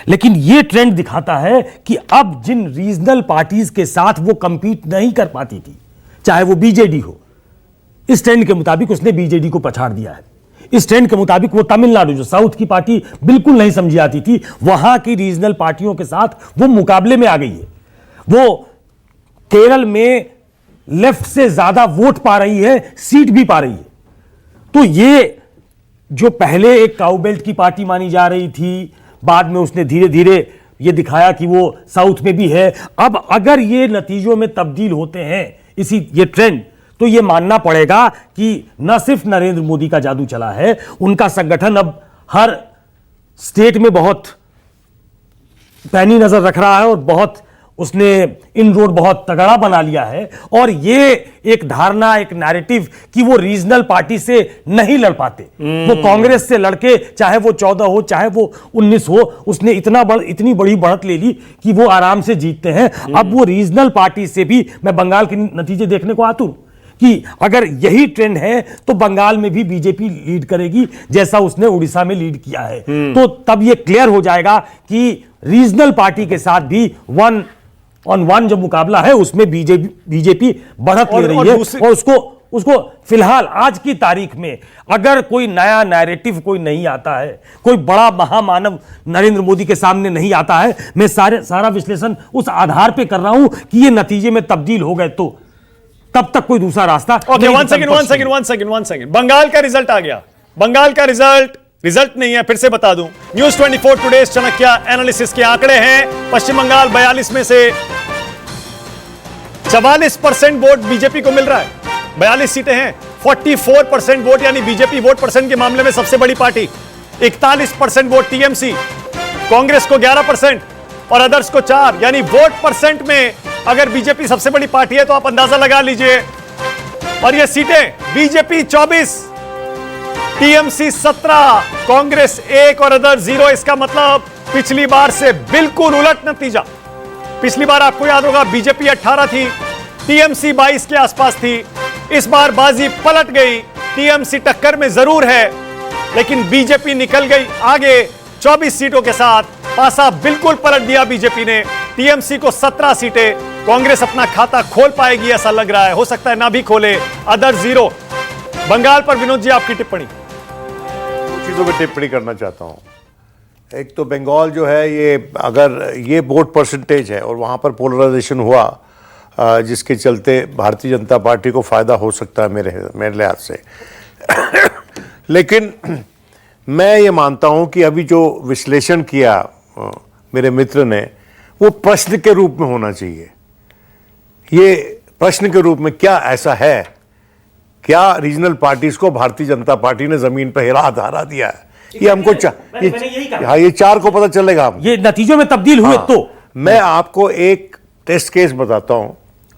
लेकिन यह ट्रेंड दिखाता है कि अब जिन रीजनल पार्टीज के साथ वो कंपीट नहीं कर पाती थी, चाहे वो बीजेडी हो, इस ट्रेंड के मुताबिक उसने बीजेडी को पछाड़ दिया है। इस ट्रेंड के मुताबिक वो तमिलनाडु, जो साउथ की पार्टी बिल्कुल नहीं समझी आती थी, वहां की रीजनल पार्टियों के साथ वो मुकाबले में आ गई है। वो केरल में लेफ्ट से ज्यादा वोट पा रही है, सीट भी पा रही है। तो ये जो पहले एक काउबेल्ट की पार्टी मानी जा रही थी, बाद में उसने धीरे धीरे ये दिखाया कि वो साउथ में भी है। अब अगर ये नतीजों में तब्दील होते हैं ये ट्रेंड, तो ये मानना पड़ेगा कि न सिर्फ नरेंद्र मोदी का जादू चला है, उनका संगठन अब हर स्टेट में बहुत पैनी नजर रख रहा है और बहुत उसने इन रोड बहुत तगड़ा बना लिया है। और ये एक धारणा, एक नैरेटिव कि वो रीजनल पार्टी से नहीं लड़ पाते, वो कांग्रेस से लड़के, चाहे वो 14 हो चाहे वो 19 हो, उसने इतनी बड़ी बढ़त ले ली कि वो आराम से जीतते हैं। अब वो रीजनल पार्टी से भी, मैं बंगाल के नतीजे देखने को आतुर कि अगर यही ट्रेंड है तो बंगाल में भी बीजेपी लीड करेगी, जैसा उसने उड़ीसा में लीड किया है। तो तब ये क्लियर हो जाएगा कि रीजनल पार्टी के साथ भी 1-on-1 जो मुकाबला है उसमें बीजेपी बढ़त ले रही है। और उसको फिलहाल आज की तारीख में अगर कोई नया नैरेटिव कोई नहीं आता है, कोई बड़ा महामानव नरेंद्र मोदी के सामने नहीं आता है, मैं सारा विश्लेषण उस आधार पे कर रहा हूं कि ये नतीजे में तब्दील हो गए, तो तब तक कोई दूसरा रास्ता। Okay, one second. बंगाल का रिजल्ट आ गया। बंगाल का रिजल्ट नहीं है, फिर से बता दूं। न्यूज 24 टुडे चाणक्य एनालिसिस के आंकड़े हैं। पश्चिम बंगाल 42 में से 44% वोट बीजेपी को मिल रहा है। 42 सीटें हैं, 44% वोट, यानी बीजेपी वोट परसेंट के मामले में सबसे बड़ी पार्टी। 41% वोट टीएमसी, कांग्रेस को 11% और अदर्स को 4, यानी वोट परसेंट में अगर बीजेपी सबसे बड़ी पार्टी है तो आप अंदाजा लगा लीजिए। और ये सीटें, बीजेपी 24, टीएमसी 17, कांग्रेस 1 और अदर 0। इसका मतलब पिछली बार से बिल्कुल उलट नतीजा। पिछली बार आपको याद होगा बीजेपी 18 थी, टीएमसी 22 के आसपास थी। इस बार बाजी पलट गई, टीएमसी टक्कर में जरूर है लेकिन बीजेपी निकल गई आगे 24 सीटों के साथ। पासा बिल्कुल पलट दिया बीजेपी ने, टीएमसी को 17 सीटें। कांग्रेस अपना खाता खोल पाएगी ऐसा लग रहा है, हो सकता है ना भी खोले, अदर 0। बंगाल पर विनोद जी आपकी टिप्पणी। दो चीज़ों पर टिप्पणी करना चाहता हूं। एक तो बंगाल जो है, ये अगर ये वोट परसेंटेज है और वहाँ पर पोलराइजेशन हुआ, जिसके चलते भारतीय जनता पार्टी को फ़ायदा हो सकता है मेरे लिहाज से। लेकिन मैं ये मानता हूँ कि अभी जो विश्लेषण किया मेरे मित्र ने, वो प्रश्न के रूप में होना चाहिए। ये प्रश्न के रूप में क्या ऐसा है, क्या रीजनल पार्टीज को भारतीय जनता पार्टी ने जमीन पर हरा दिया है? ये हमको हाँ, ये 4 को पता चलेगा। ये नतीजों में तब्दील हुए तो मैं आपको एक टेस्ट केस बताता हूं।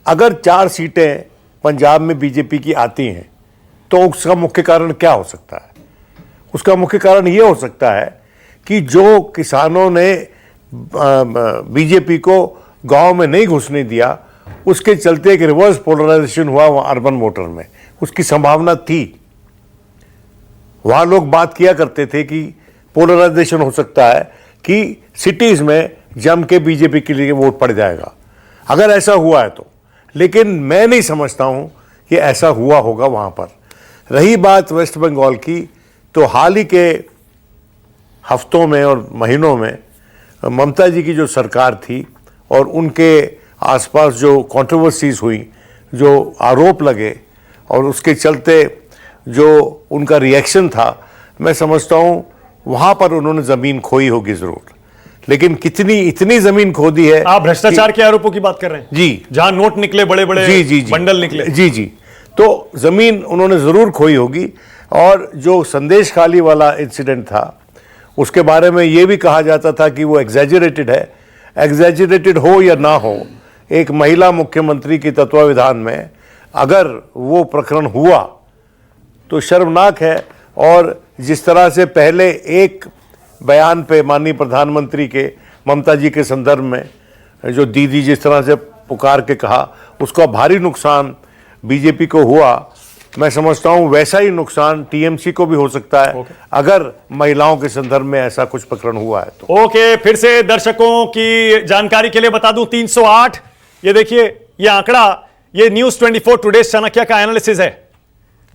अगर 4 सीटें पंजाब में बीजेपी की आती हैं तो उसका मुख्य कारण क्या हो सकता है? उसका मुख्य कारण यह हो सकता है कि जो किसानों ने बीजेपी को गांव में नहीं घुसने दिया, उसके चलते एक रिवर्स पोलराइजेशन हुआ वहां अर्बन वोटर में। उसकी संभावना थी। वहां लोग बात किया करते थे कि पोलराइजेशन हो सकता है कि सिटीज में जम के बीजेपी के लिए वोट पड़ जाएगा, अगर ऐसा हुआ है तो। लेकिन मैं नहीं समझता हूं कि ऐसा हुआ होगा वहां पर। रही बात वेस्ट बंगाल की, तो हाल ही के हफ्तों में और महीनों में ममता जी की जो सरकार थी और उनके आसपास जो कंट्रोवर्सीज हुई, जो आरोप लगे और उसके चलते जो उनका रिएक्शन था, मैं समझता हूं वहां पर उन्होंने जमीन खोई होगी जरूर। लेकिन इतनी जमीन खो दी है। आप भ्रष्टाचार के आरोपों की बात कर रहे हैं? जी, जहां नोट निकले, बड़े बड़े बंडल निकले। जी, तो जमीन उन्होंने जरूर खोई होगी। और जो संदेश खाली वाला इंसिडेंट था, उसके बारे में यह भी कहा जाता था कि वो एग्जैजरेटेड है। एग्जैजरेटेड हो या ना हो, एक महिला मुख्यमंत्री के तत्वावधान में अगर वो प्रकरण हुआ तो शर्मनाक है। और जिस तरह से पहले एक बयान पे माननीय प्रधानमंत्री के, ममता जी के संदर्भ में जो दीदी जिस तरह से पुकार के कहा, उसका भारी नुकसान बीजेपी को हुआ। मैं समझता हूं वैसा ही नुकसान टीएमसी को भी हो सकता है अगर महिलाओं के संदर्भ में ऐसा कुछ प्रकरण हुआ है तो। ओके, फिर से दर्शकों की जानकारी के लिए बता दूं, 308, ये देखिए, ये आंकड़ा, ये न्यूज 24 टुडे चाणक्य का एनालिसिस है।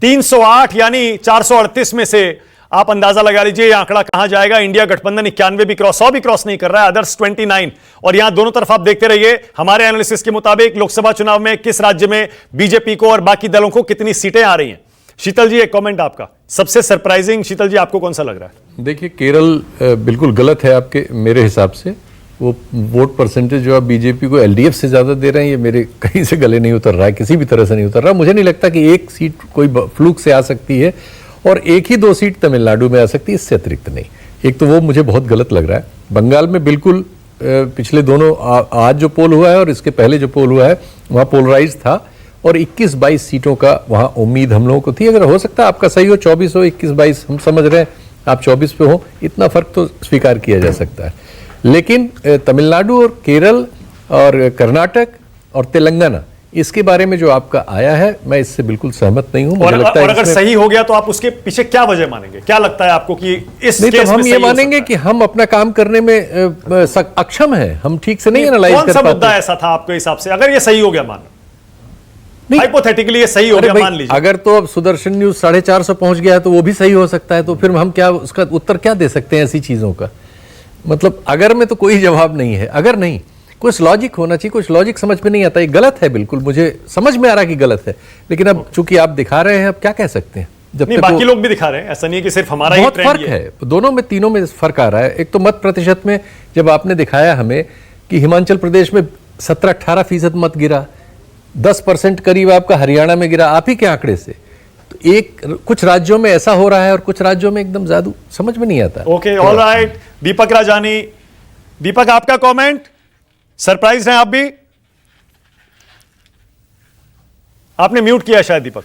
308 यानी 438 में से आप अंदाजा लगा लीजिए ये आंकड़ा कहां जाएगा। इंडिया गठबंधन 91 भी क्रॉस 100 भी क्रॉस नहीं कर रहा है, अदर्स 29। और यहां दोनों तरफ आप देखते रहिए हमारे एनालिसिस के मुताबिक लोकसभा चुनाव में किस राज्य में बीजेपी को और बाकी दलों को कितनी सीटें आ रही हैं। शीतल जी, एक कमेंट आपका, सबसे सरप्राइजिंग शीतल जी आपको कौन सा लग रहा है? देखिए, केरल बिल्कुल गलत है आपके मेरे हिसाब से। वो वोट परसेंटेज जो आप बीजेपी को एलडीएफ से ज्यादा दे रहे हैं, ये मेरे कहीं से गले नहीं उतर रहा है, किसी भी तरह से नहीं उतर रहा। मुझे नहीं लगता कि एक सीट कोई फ्लूक से आ सकती है और एक ही 2 सीट तमिलनाडु में आ सकती है, इससे अतिरिक्त नहीं। एक तो वो मुझे बहुत गलत लग रहा है। बंगाल में बिल्कुल पिछले दोनों आज जो पोल हुआ है और इसके पहले जो पोल हुआ है वहां पोलराइज था और 21-22 सीटों का वहां उम्मीद हम लोगों को थी। अगर हो सकता है आपका सही हो, 24 हो, 21-22 हम समझ रहे हैं, आप 24 पे हो, इतना फर्क तो स्वीकार किया जा सकता है। लेकिन तमिलनाडु और केरल और कर्नाटक और तेलंगाना, इसके बारे में जो आपका आया है, मैं इससे बिल्कुल सहमत नहीं हूं। और अगर सही हो गया तो आप उसके पीछे क्या वजह मानेंगे? क्या लगता है आपको कि इस नहीं, केस तो हम में ये मानेंगे कि हम अपना काम करने में अक्षम हैं, हम ठीक से नहीं एनालाइज कर पाते। कौन सा मुद्दा ऐसा था आपके हिसाब से, अगर ये सही हो गया मान हाइपोथेटिकली ये सही हो गया मान लीजिए, अगर तो अब सुदर्शन न्यूज 450 पहुंच गया है तो वो भी सही हो सकता है, तो फिर हम क्या उसका उत्तर क्या दे सकते हैं ऐसी चीजों का? मतलब अगर में तो कोई जवाब नहीं है। अगर नहीं, कुछ लॉजिक होना चाहिए, कुछ लॉजिक समझ में नहीं आता। ये गलत है, बिल्कुल मुझे समझ में आ रहा है कि गलत है, लेकिन अब चूंकि आप दिखा रहे हैं, अब क्या कह सकते हैं? जब नहीं, बाकी लोग भी दिखा रहे हैं, ऐसा नहीं है कि सिर्फ हमारा ही बहुत ट्रेंड फर्क है, दोनों में, तीनों में फर्क आ रहा है। एक तो मत प्रतिशत में जब आपने दिखाया हमें कि हिमाचल प्रदेश में 17-18% मत गिरा, 10% करीब आपका हरियाणा में गिरा, आप ही के आंकड़े से। तो एक कुछ राज्यों में ऐसा हो रहा है और कुछ राज्यों में एकदम जादू, समझ में नहीं आता। Okay, all right. Deepak Rajani, Deepak आपका कमेंट, सरप्राइज हैं आप भी? आपने म्यूट किया शायद दीपक।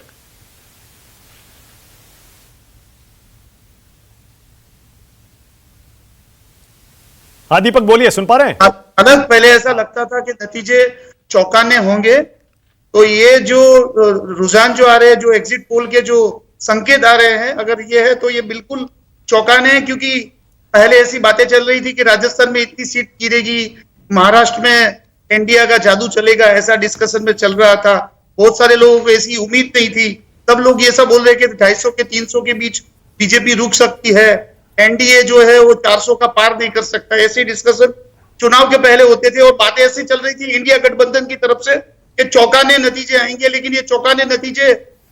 हाँ दीपक बोलिए, सुन पा रहे हैं? अलग पहले ऐसा लगता था कि नतीजे चौंकाने होंगे, तो ये जो रुझान जो आ रहे हैं, जो एग्जिट पोल के जो संकेत आ रहे हैं, अगर ये है तो ये बिल्कुल चौंकाने हैं। क्योंकि पहले ऐसी बातें चल रही थी कि राजस्थान में इतनी सीट गिरेगी, महाराष्ट्र में इंडिया का जादू चलेगा, ऐसा डिस्कशन में चल रहा था। बहुत सारे लोगों को ऐसी उम्मीद नहीं थी, तब लोग ये सब बोल रहे कि 250 के 300 के बीच बीजेपी रुक सकती है, एनडीए जो है वो 400 का पार नहीं कर सकता। ऐसे डिस्कशन चुनाव के पहले होते थे और बातें ऐसी चल रही थी इंडिया गठबंधन की तरफ से कि चौंकाने नतीजे आएंगे, लेकिन ये चौंकाने नतीजे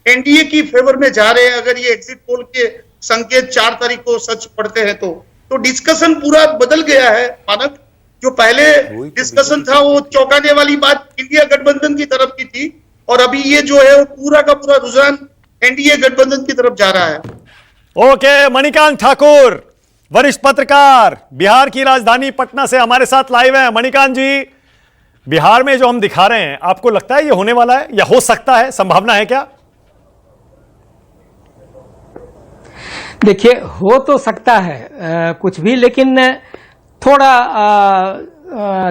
एनडीए की फेवर में जा रहे हैं। अगर ये एग्जिट पोल के संकेत 4 तारीख को सच पड़ते हैं तो डिस्कशन पूरा बदल गया है। मानक जो पहले डिस्कशन था वो चौंकाने वाली बात इंडिया गठबंधन की तरफ की थी, और अभी ये जो है वो पूरा का पूरा रुझान एनडीए गठबंधन की तरफ जा रहा है। ओके, मणिकांत ठाकुर, वरिष्ठ पत्रकार, बिहार की राजधानी पटना से हमारे साथ लाइव हैं। मणिकांत जी, बिहार में जो हम दिखा रहे हैं, आपको लगता है ये होने वाला है या हो सकता है, संभावना है क्या? देखिए, हो तो सकता है कुछ भी, लेकिन थोड़ा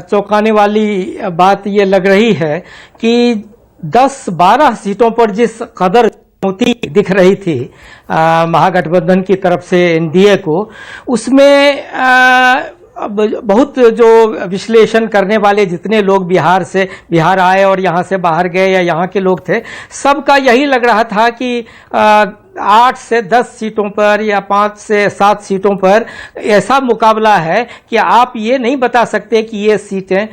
चौंकाने वाली बात ये लग रही है कि 10-12 सीटों पर जिस कदर चुनौती दिख रही थी महागठबंधन की तरफ से एनडीए को, उसमें बहुत जो विश्लेषण करने वाले जितने लोग बिहार आए और यहाँ से बाहर गए या यहाँ के लोग थे, सबका यही लग रहा था कि 8 से 10 सीटों पर या 5 से 7 सीटों पर ऐसा मुकाबला है कि आप ये नहीं बता सकते कि ये सीटें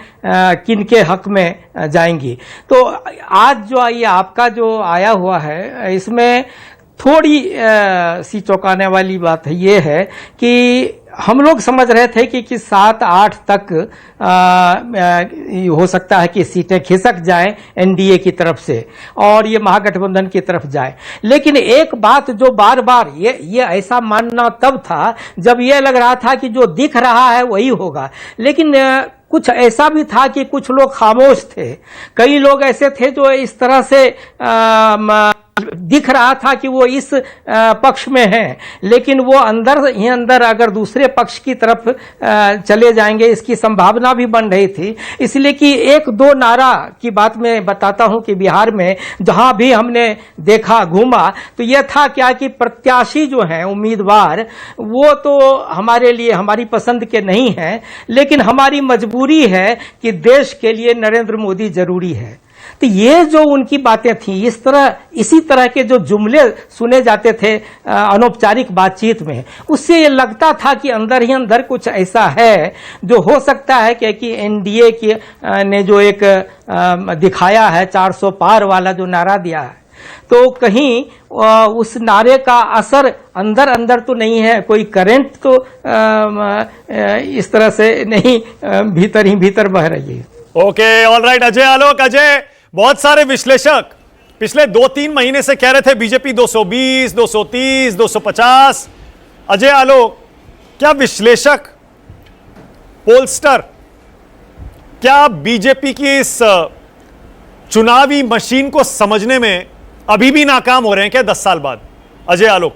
किनके हक में जाएंगी। तो आज जो ये आपका जो आया हुआ है, इसमें थोड़ी सी चौंकाने वाली बात ये है कि हम लोग समझ रहे थे कि 7-8 तक हो सकता है कि सीटें खिसक जाएं एनडीए की तरफ से और ये महागठबंधन की तरफ जाए। लेकिन एक बात जो बार बार ये ऐसा मानना तब था जब ये लग रहा था कि जो दिख रहा है वही होगा, लेकिन कुछ ऐसा भी था कि कुछ लोग खामोश थे। कई लोग ऐसे थे जो इस तरह से दिख रहा था कि वो इस पक्ष में हैं, लेकिन वो अंदर ही अंदर अगर दूसरे पक्ष की तरफ चले जाएंगे, इसकी संभावना भी बन रही थी। इसलिए कि 1-2 नारा की बात मैं बताता हूं कि बिहार में जहां भी हमने देखा, घूमा, तो यह था क्या कि प्रत्याशी जो हैं, उम्मीदवार, वो तो हमारे लिए, हमारी पसंद के नहीं हैं, लेकिन हमारी मजबूरी है कि देश के लिए नरेंद्र मोदी जरूरी है। तो ये जो उनकी बातें थी, इसी तरह के जो जुमले सुने जाते थे अनौपचारिक बातचीत में, उससे ये लगता था कि अंदर ही अंदर कुछ ऐसा है जो हो सकता है कि एनडीए की ने जो एक दिखाया है 400 पार वाला जो नारा दिया है, तो कहीं उस नारे का असर अंदर अंदर तो नहीं है, कोई करंट तो इस तरह से नहीं भीतर ही भीतर बह रही है। Okay, alright Ajay Alok. अजय, बहुत सारे विश्लेषक पिछले 2-3 महीने से कह रहे थे बीजेपी 220, 230, 250। अजय आलोक, क्या विश्लेषक, पोलस्टर, क्या बीजेपी की इस चुनावी मशीन को समझने में अभी भी नाकाम हो रहे हैं क्या 10 साल बाद? अजय आलोक।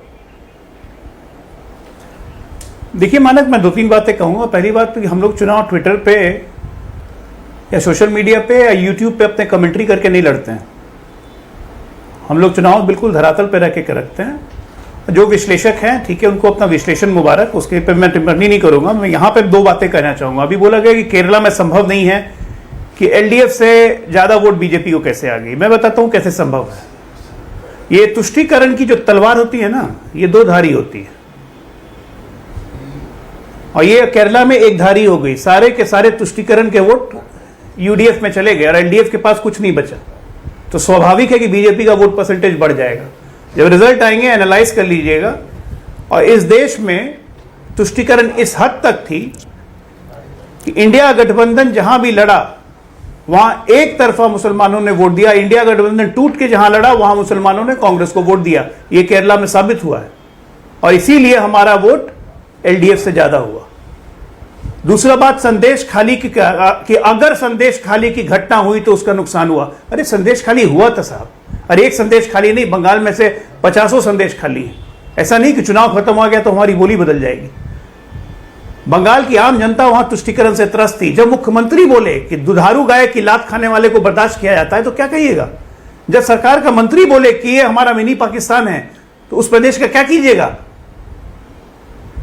देखिए मानक, मैं 2-3 बातें कहूंगा। पहली बात तो कि हम लोग चुनाव ट्विटर पे या सोशल मीडिया पे या यूट्यूब पे अपने कमेंट्री करके नहीं लड़ते हैं। हम लोग चुनाव बिल्कुल धरातल पे रह के रखते हैं। जो विश्लेषक हैं, ठीक है, उनको अपना विश्लेषण मुबारक, उसके पे मैं टिप्पणी नहीं करूंगा। मैं यहाँ पे 2 बातें कहना चाहूंगा। अभी बोला गया कि केरला में संभव नहीं है कि एलडीएफ से ज्यादा वोट बीजेपी को कैसे आ गई। मैं बताता हूं कैसे संभव है। ये तुष्टीकरण की जो तलवार होती है ना, ये 2 धारी होती है, और ये केरला में 1 धारी हो गई। सारे के सारे तुष्टीकरण के वोट यूडीएफ में चले गए और एलडीएफ के पास कुछ नहीं बचा। तो स्वाभाविक है कि बीजेपी का वोट परसेंटेज बढ़ जाएगा। जब रिजल्ट आएंगे एनालाइज कर लीजिएगा। और इस देश में तुष्टीकरण इस हद तक थी कि इंडिया गठबंधन जहां भी लड़ा वहां एक तरफा मुसलमानों ने वोट दिया। इंडिया गठबंधन टूट के जहां लड़ा वहां मुसलमानों ने कांग्रेस को वोट दिया। यह केरला में साबित हुआ है और इसीलिए हमारा वोट एलडीएफ से ज्यादा हुआ। दूसरा बात, संदेश खाली की कि अगर संदेश खाली की घटना हुई तो उसका नुकसान हुआ। अरे संदेश खाली हुआ था साहब। अरे एक संदेश खाली नहीं, बंगाल में से 50 संदेश खाली है। ऐसा नहीं कि चुनाव खत्म हो गया तो हमारी बोली बदल जाएगी। बंगाल की आम जनता वहां तुष्टीकरण से त्रस्त थी। जब मुख्यमंत्री बोले कि दुधारू गाय की लात खाने वाले को बर्दाश्त किया जाता है तो क्या कहिएगा? जब सरकार का मंत्री बोले कि ये हमारा मिनी पाकिस्तान है तो उस प्रदेश का क्या कीजिएगा?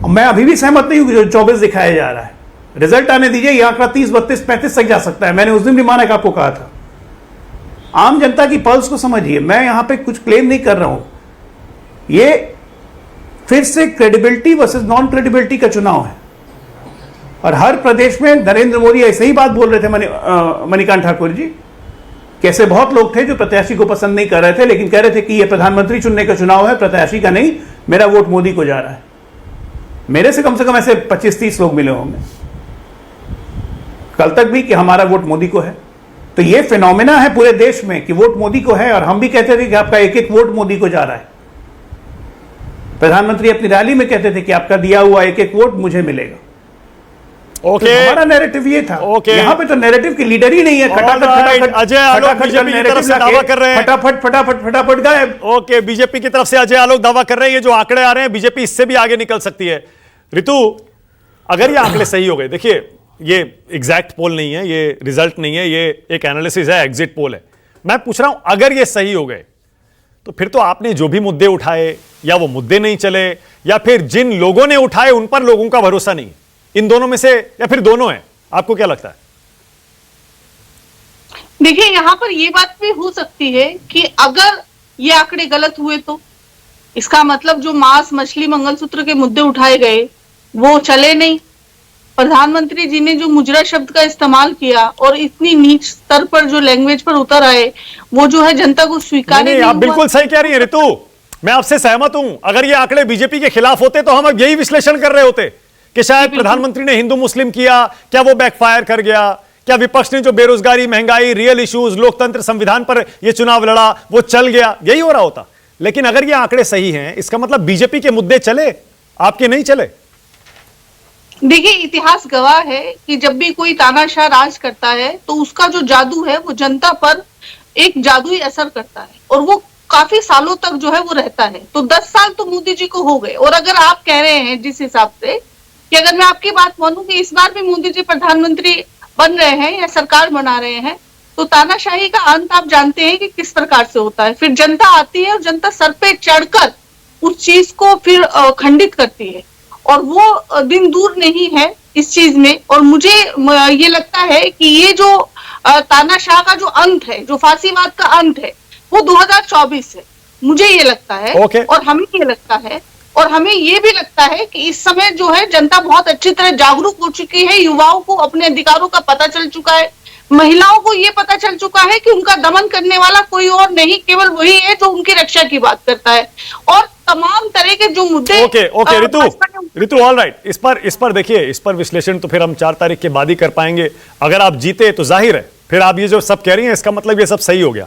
मैं अभी भी सहमत नहीं हूं कि जो 24 दिखाया जा रहा है। रिजल्ट आने दीजिए, यह आंकड़ा 30, 32, 35 तक जा सकता है। मैंने उस दिन भी माना कि आपको कहा था। आम जनता की पल्स को समझिए। मैं यहां पे कुछ क्लेम नहीं कर रहा हूं। ये फिर से क्रेडिबिलिटी वर्सेस नॉन क्रेडिबिलिटी का चुनाव है और हर प्रदेश में नरेंद्र मोदी ऐसे ही बात बोल रहे थे। मणिकांत ठाकुर जी, कैसे बहुत लोग थे जो प्रत्याशी को पसंद नहीं कर रहे थे, लेकिन कह रहे थे कि यह प्रधानमंत्री चुनने का चुनाव है, प्रत्याशी का नहीं, मेरा वोट मोदी को जा रहा है। मेरे से कम ऐसे 25-30 लोग मिले होंगे कल तक भी कि हमारा वोट मोदी को है। तो यह फिनोमेना है पूरे देश में कि वोट मोदी को है और हम भी कहते थे कि आपका एक-एक वोट मोदी को जा रहा है। प्रधानमंत्री अपनी रैली में कहते थे कि आपका दिया हुआ एक-एक वोट मुझे मिलेगा। ओके, तो हमारा नैरेटिव ये था। ओके, यहाँ पे तो नैरेटिव की लीडर ही नहीं है। खटाखट अजय आलोक बीजेपी की तरफ से दावा कर रहे हैं, फटाफट गायब। ओके, बीजेपी की तरफ से अजय आलोक दावा कर रहे हैं ये जो आंकड़े आ रहे हैं बीजेपी इससे भी आगे निकल सकती है। ऋतु, अगर ये आंकड़े सही हो गए, देखिए ये एग्जैक्ट पोल नहीं है, ये रिजल्ट नहीं है, ये एक एनालिसिस है, एग्जिट पोल है। मैं पूछ रहा हूं अगर ये सही हो गए तो फिर तो आपने जो भी मुद्दे उठाए या वो मुद्दे नहीं चले, या फिर जिन लोगों ने उठाए उन पर लोगों का भरोसा नहीं, इन दोनों में से या फिर दोनों है, आपको क्या लगता है? देखिए, यहाँ पर ये बात भी हो सकती है कि अगर ये आंकड़े गलत हुए तो इसका मतलब जो मांस, मछली, मंगलसूत्र के मुद्दे उठाए गए वो चले नहीं। प्रधानमंत्री जी ने जो मुजरा शब्द का इस्तेमाल किया और इतनी नीच स्तर पर जो लैंग्वेज पर उतर आए, वो जो है जनता को स्वीकार नहीं। आप बिल्कुल सही कह रही हैं ऋतु, मैं आपसे सहमत हूं। अगर ये आंकड़े बीजेपी के खिलाफ होते तो हम अब यही विश्लेषण कर रहे होते कि शायद प्रधानमंत्री ने हिंदू मुस्लिम किया, क्या वो बैकफायर कर गया? क्या विपक्ष ने जो बेरोजगारी, महंगाई, रियल इश्यूज, लोकतंत्र, संविधान पर यह चुनाव लड़ा वो चल गया? यही हो रहा होता। लेकिन अगर ये आंकड़े सही हैं, इसका मतलब बीजेपी के मुद्दे चले, आपके नहीं चले। देखिए, इतिहास गवाह है कि जब भी कोई तानाशाह राज करता है तो उसका जो जादू है वो जनता पर एक जादुई असर करता है और वो काफी सालों तक जो है वो रहता है। तो 10 साल तो मोदी जी को हो गए और अगर आप कह रहे हैं जिस हिसाब से कि अगर मैं आपकी बात मानूं कि इस बार भी मोदी जी प्रधानमंत्री बन रहे हैं या सरकार बना रहे हैं, तो तानाशाही का अंत आप जानते हैं कि किस प्रकार से होता है। फिर जनता आती है और जनता सर पे चढ़कर उस चीज को फिर खंडित करती है और वो दिन दूर नहीं है इस चीज में। और मुझे ये लगता है कि ये जो तानाशाह का जो अंत है, जो फांसीवाद का अंत है, वो 2024 है, मुझे ये लगता है। और हमें ये लगता है, और हमें ये भी लगता है कि इस समय जो है जनता बहुत अच्छी तरह जागरूक हो चुकी है, युवाओं को अपने अधिकारों का पता चल चुका है, महिलाओं को ये पता चल चुका है कि उनका दमन करने वाला कोई और नहीं, केवल वही है जो उनकी रक्षा की बात करता है। और तमाम तरह के जो मुद्दे ओके रितु ऑल राइट, इस पर देखिए, इस पर विश्लेषण तो फिर हम 4 तारीख के बाद ही कर पाएंगे। अगर आप जीते तो जाहिर है फिर आप ये जो सब कह रही हैं इसका मतलब ये सब सही हो गया।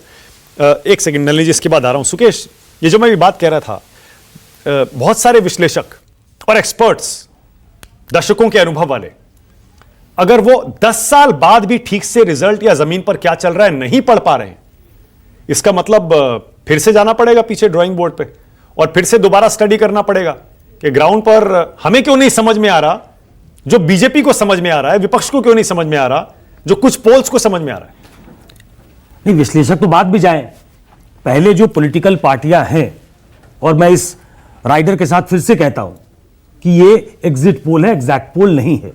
एक सेकंड नलिनी जी, इसके बाद आ रहा हूं। सुकेश, ये जो मैं भी बात कह रहा था, बहुत सारे विश्लेषक और एक्सपर्ट्स, दर्शकों के अनुभव वाले, अगर वो 10 साल बाद भी ठीक से रिजल्ट या जमीन पर क्या चल रहा है नहीं पढ़ पा रहे हैं, इसका मतलब फिर से जाना पड़ेगा पीछे ड्राइंग बोर्ड पे और फिर से दोबारा स्टडी करना पड़ेगा कि ग्राउंड पर हमें क्यों नहीं समझ में आ रहा, जो बीजेपी को समझ में आ रहा है, विपक्ष को क्यों नहीं समझ में आ रहा, जो कुछ पोल्स को समझ में आ रहा है। नहीं, विश्लेषक तो बाद भी जाएं, पहले जो पॉलिटिकल पार्टियां हैं, और मैं इस राइडर के साथ फिर से कहता हूं कि ये एग्जिट पोल है, एग्जैक्ट पोल नहीं है।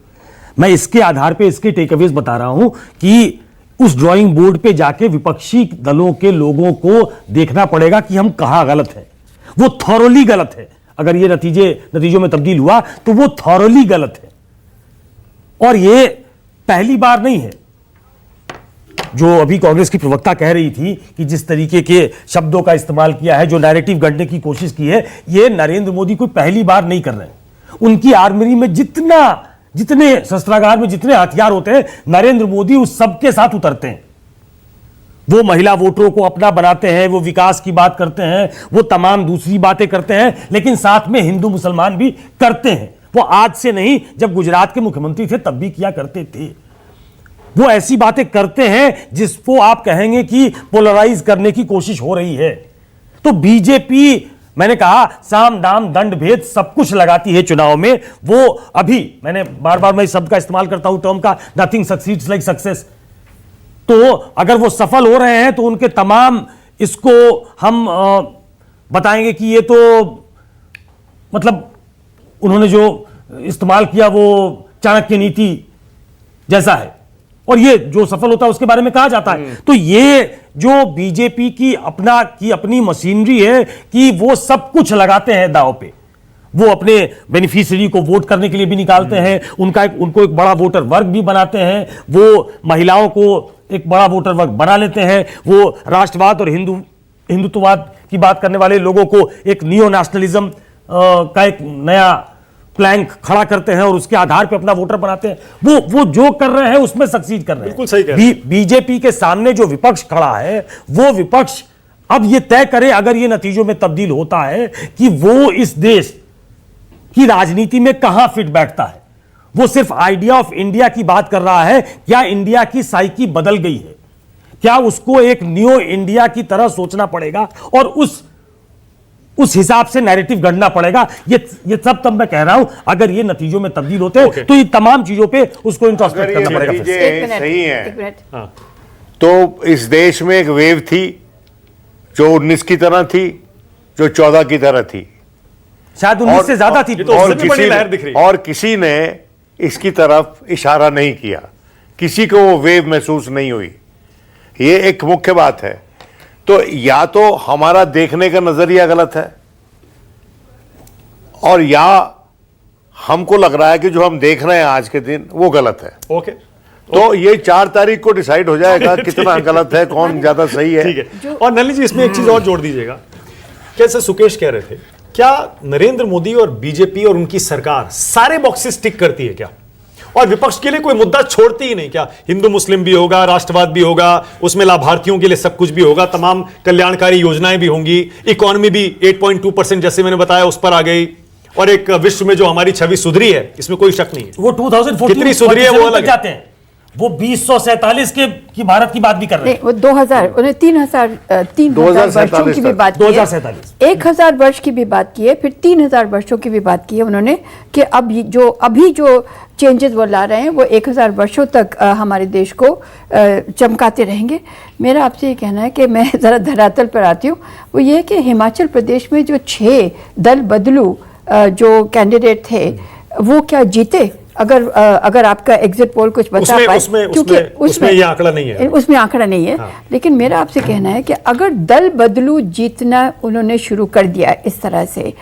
मैं इसके आधार पे इसके टेकअवेज बता रहा हूं कि उस ड्राइंग बोर्ड पे जाके विपक्षी दलों के लोगों को देखना पड़ेगा कि हम कहां गलत हैं। वो थॉरोली गलत है। अगर ये नतीजों में तब्दील हुआ तो वो थॉरोली गलत है। और ये पहली बार नहीं है। जो अभी कांग्रेस की प्रवक्ता कह रही थी कि जिस तरीके के शब्दों का इस्तेमाल किया है, जो नैरेटिव गढ़ने की कोशिश की है, ये नरेंद्र मोदी कोई पहली बार नहीं कर रहे हैं। उनकी आर्मरी में जितने शस्त्रागार में जितने हथियार होते हैं, नरेंद्र मोदी उस सबके साथ उतरते हैं। वो महिला वोटरों को अपना बनाते हैं, वो विकास की बात करते हैं, वो तमाम दूसरी बातें करते हैं, लेकिन साथ में हिंदू मुसलमान भी करते हैं। वो आज से नहीं, जब गुजरात के मुख्यमंत्री थे तब भी किया करते थे। वो ऐसी बातें करते हैं जिसको आप कहेंगे कि पोलराइज करने की कोशिश हो रही है। तो बीजेपी, मैंने कहा, साम दाम दंड भेद सब कुछ लगाती है चुनाव में। वो अभी मैंने बार मैं इस शब्द का इस्तेमाल करता हूं, टर्म का, नथिंग सक्सीड्स लाइक सक्सेस। तो अगर वो सफल हो रहे हैं तो उनके तमाम इसको हम बताएंगे कि ये तो मतलब उन्होंने जो इस्तेमाल किया वो चाणक्य नीति जैसा है, और ये जो सफल होता है उसके बारे में कहा जाता है। तो ये जो बीजेपी की अपनी मशीनरी है कि वो सब कुछ लगाते हैं दांव पे। वो अपने बेनिफिशियरी को वोट करने के लिए भी निकालते हैं, उनको एक बड़ा वोटर वर्ग भी बनाते हैं, वो महिलाओं को एक बड़ा वोटर वर्ग बना लेते हैं, वो राष्ट्रवाद और हिंदुत्ववाद की बात करने वाले लोगों को एक नियो नेशनलिज्म का एक नया प्लैंक खड़ा करते हैं और उसके आधार पे अपना वोटर बनाते हैं। वो जो कर रहे हैं उसमें सक्सीड कर रहे हैं। बिल्कुल सही कह रहे हैं। बीजेपी के सामने जो विपक्ष खड़ा है, वो विपक्ष अब ये तय करे, अगर ये नतीजों में तब्दील होता है, कि वो इस देश की राजनीति में कहां फिट बैठता है। वो सिर्फ आइडिया ऑफ इंडिया की बात कर रहा है, क्या इंडिया की साइकी बदल गई है, क्या उसको एक न्यू इंडिया की तरह सोचना पड़ेगा और उस हिसाब से नैरेटिव गढ़ना पड़ेगा। ये सब तब मैं कह रहा हूं, अगर ये नतीजों में तब्दील होते हैं तो ये तमाम चीजों पे उसको इंट्रोस्पेक्ट करना पड़ेगा। सही है। तो इस देश में एक वेव थी जो 19 की तरह थी, जो 14 की तरह थी, शायद 19 से ज्यादा थी। और किसी ने इसकी तरफ इशारा नहीं किया, किसी को वो वेव महसूस नहीं हुई। ये एक मुख्य बात है। तो या तो हमारा देखने का नजरिया गलत है, और या हमको लग रहा है कि जो हम देख रहे हैं आज के दिन वो गलत है। ओके, तो ये 4 तारीख को डिसाइड हो जाएगा कितना गलत है, कौन ज्यादा सही है। ठीक है। और नलिनी जी, इसमें एक चीज और जोड़ दीजिएगा। कैसे सुकेश कह रहे थे, क्या नरेंद्र मोदी और बीजेपी और उनकी सरकार सारे बॉक्सेस टिक करती है क्या, और विपक्ष के लिए कोई मुद्दा छोड़ती ही नहीं क्या? हिंदू मुस्लिम भी होगा, राष्ट्रवाद भी होगा, उसमें लाभार्थियों के लिए सब कुछ भी होगा, तमाम कल्याणकारी योजनाएं भी होंगी, इकोनॉमी भी 8.2% जैसे मैंने बताया उस पर आ गई, और एक विश्व में जो हमारी छवि सुधरी है, इसमें कोई शक नहीं है। वो 2014 कितनी सुधरी है वो अलग जाते हैं। वो 2047 की भारत की बात भी कर रहे हैं। वो 2000 उन्हें 3000 वर्षों की भी बात की है, 2047 1000 वर्ष की भी बात की है, फिर 3000 वर्षों की भी बात की है उन्होंने, कि अब अभी जो चेंजेस वो ला रहे हैं वो 1000 वर्षों तक हमारे देश को चमकाते रहेंगे। मेरा आपसे ये कहना है कि मैं ज़रा धरातल पर आती हूँ। वो ये है कि हिमाचल प्रदेश में जो 6 दल बदलू जो कैंडिडेट थे वो क्या जीते? अगर आपका एग्जिट पोल कुछ बता पाए, क्योंकि उसमें ये आंकड़ा नहीं है, उसमें आंकड़ा नहीं है। हाँ। लेकिन मेरा आपसे कहना है कि अगर दल बदलू जीतना उन्होंने शुरू कर दिया इस तरह से,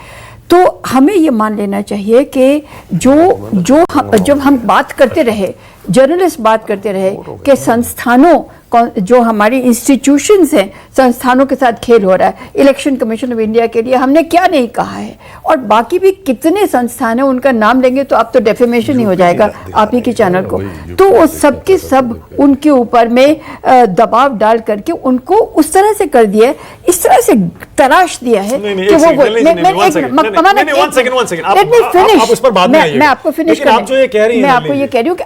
तो हमें ये मान लेना चाहिए कि जब हम बात करते रहे, जर्नलिस्ट बात करते रहे कि संस्थानों जो हमारी इंस्टीट्यूशंस हैं, संस्थानों के साथ खेल हो रहा है। इलेक्शन कमीशन ऑफ इंडिया के लिए हमने क्या नहीं कहा है, और बाकी भी कितने संस्थान हैं, उनका नाम लेंगे तो आप तो डेफेमेशन ही हो जाएगा आप ही के चैनल को। तो वो सब के सब उनके ऊपर में दबाव डाल करके उनको उस तरह से कर दिया है, इस तरह से तराश दिया है कि वो मैं आपको फिनिश कर, मैं आपको ये कह रही हूँ कि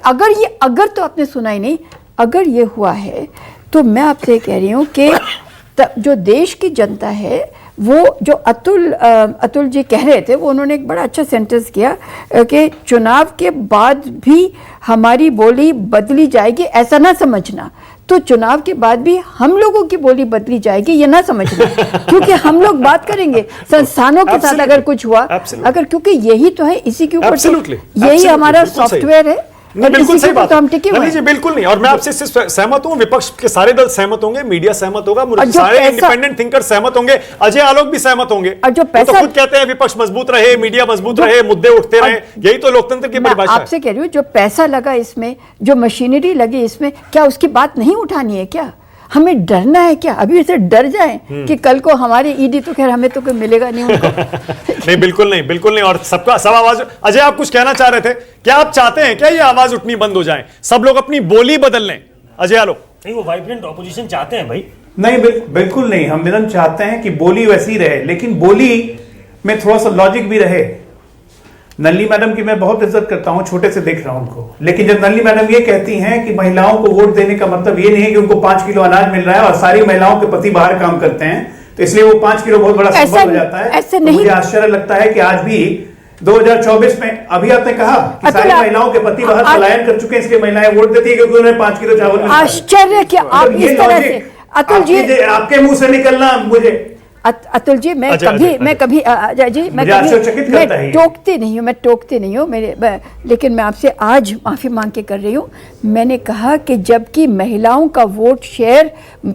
अगर तो आपने सुना ही नहीं, अगर ये हुआ है तो मैं आपसे कह रही हूँ कि जो देश की जनता है, वो जो अतुल जी कह रहे थे, वो उन्होंने एक बड़ा अच्छा सेंटेंस किया कि चुनाव के बाद भी हमारी बोली बदली जाएगी, ऐसा ना समझना। तो चुनाव के बाद भी हम लोगों की बोली बदली जाएगी, ये ना समझना, क्योंकि हम लोग बात करेंगे संस्थानों के साथ अगर कुछ हुआ, अगर, क्योंकि यही तो है, इसी के ऊपर यही हमारा सॉफ्टवेयर है। बिल्कुल सही बात हम टिके हुए जी, बिल्कुल नहीं। और मैं आपसे सहमत हूं, विपक्ष के सारे दल सहमत होंगे, मीडिया सहमत होगा, सारे इंडिपेंडेंट थिंकर सहमत होंगे, अजय आलोक भी सहमत होंगे। और जो पैसा, तो खुद कहते हैं विपक्ष मजबूत रहे, मीडिया मजबूत रहे, मुद्दे उठते रहे, यही तो लोकतंत्र की परिभाषा है। आपसे कह रही हूँ, जो पैसा लगा इसमें, जो मशीनरी लगी इसमें, क्या उसकी बात नहीं उठानी है क्या? हमें डरना है क्या? अभी से डर जाएं कि कल को हमारे ईडी, तो खैर हमें तो कोई मिलेगा नहीं उनको। नहीं, बिल्कुल नहीं, बिल्कुल नहीं। और सबका सब आवाज, अजय आप कुछ कहना चाह रहे थे, क्या आप चाहते हैं क्या ये आवाज उठनी बंद हो जाए, सब लोग अपनी बोली बदल लें? अजय आलोक, नहीं, वो वाइब्रेंट ऑपोजिशन चाहते हैं भाई। नहीं, बिल्कुल नहीं। हम मिलन चाहते हैं कि बोली वैसी रहे, लेकिन बोली में थोड़ा सा लॉजिक भी रहे। नल्ली मैडम की मैं बहुत इज्जत करता हूं, छोटे से देख रहा हूं उनको, लेकिन जब नल्ली मैडम ये कहती हैं कि महिलाओं को वोट देने का मतलब ये नहीं है कि उनको 5 किलो अनाज मिल रहा है और सारी महिलाओं के पति बाहर काम करते हैं, तो इसलिए वो 5 किलो बहुत बड़ा संबल हो जाता है। ऐसे तो नहीं, मुझे आश्चर्य लगता है कि आज भी 2024 में, अभी आपने कहा कि सारी महिलाओं के पति बाहर पलायन कर चुके हैं, इसलिए महिलाएं वोट देती है क्योंकि उन्हें 5 किलो चावल। आश्चर्य क्या आप इस तरह से, अतुल जी, आपके मुंह से निकलना मुझे, अतुल जी, मैं कभी अजय जी, मैं टोकती नहीं हूँ लेकिन मैं आपसे आज माफी मांग के कर रही हूँ। मैंने कहा कि जबकि महिलाओं का वोट शेयर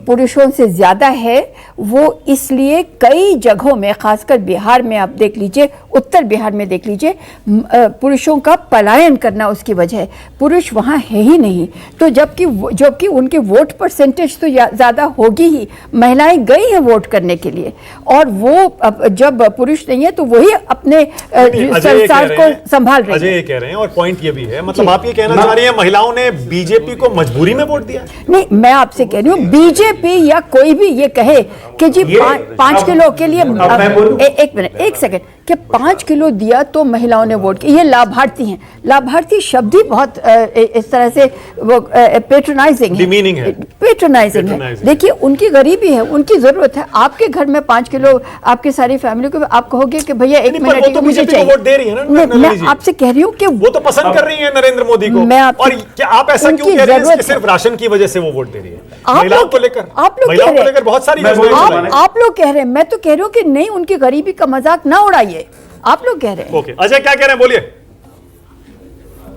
पुरुषों से ज्यादा है, वो इसलिए कई जगहों में, खासकर बिहार में आप देख लीजिए, उत्तर बिहार में देख लीजिए, पुरुषों का पलायन करना उसकी वजह है, पुरुष वहाँ है ही नहीं। तो जबकि उनके वोट परसेंटेज तो ज्यादा होगी ही, महिलाएं गई हैं वोट करने के लिए, और वो जब पुरुष नहीं है तो वही अपने संसार को संभाल रहे हैं। अजय ये कह रहे हैं, और पॉइंट ये भी है, मतलब आप ये कहना चाह रही हैं महिलाओं ने बीजेपी को मजबूरी में वोट दिया? नहीं, मैं आपसे कह रही हूँ, बीजेपी या कोई भी ये कहे कि जी 5 किलो के लिए, एक मिनट, एक सेकंड, कि 5 किलो दिया तो महिलाओं ने वोट किया, ये लाभार्थी हैं। लाभार्थी शब्द ही बहुत इस तरह से वो पेट्रोनाइजिंग है, पेट्रोनाइजिंग है। देखिए, उनकी गरीबी है, उनकी जरूरत है। आपके घर में 5 किलो आपकी सारी फैमिली को, आप कहोगे कि भैया 1 मिनट तो मुझे चाहिए, वोट दे रही है ना, मैं आपसे कह रही हूँ कि वो तो पसंद कर रही है नरेंद्र मोदी को, और क्या आप ऐसा क्यों कह रहे हैं कि सिर्फ राशन की वजह से वो वोट दे रही है? महिलाओं को लेकर बहुत सारी आप लोग कह रहे हैं, मैं तो कह रही हूँ कि नहीं, उनकी गरीबी का मजाक ना उड़ाइए, आप लोग कह रहे हैं। ओके, अजय क्या कह रहे हैं, बोलिए।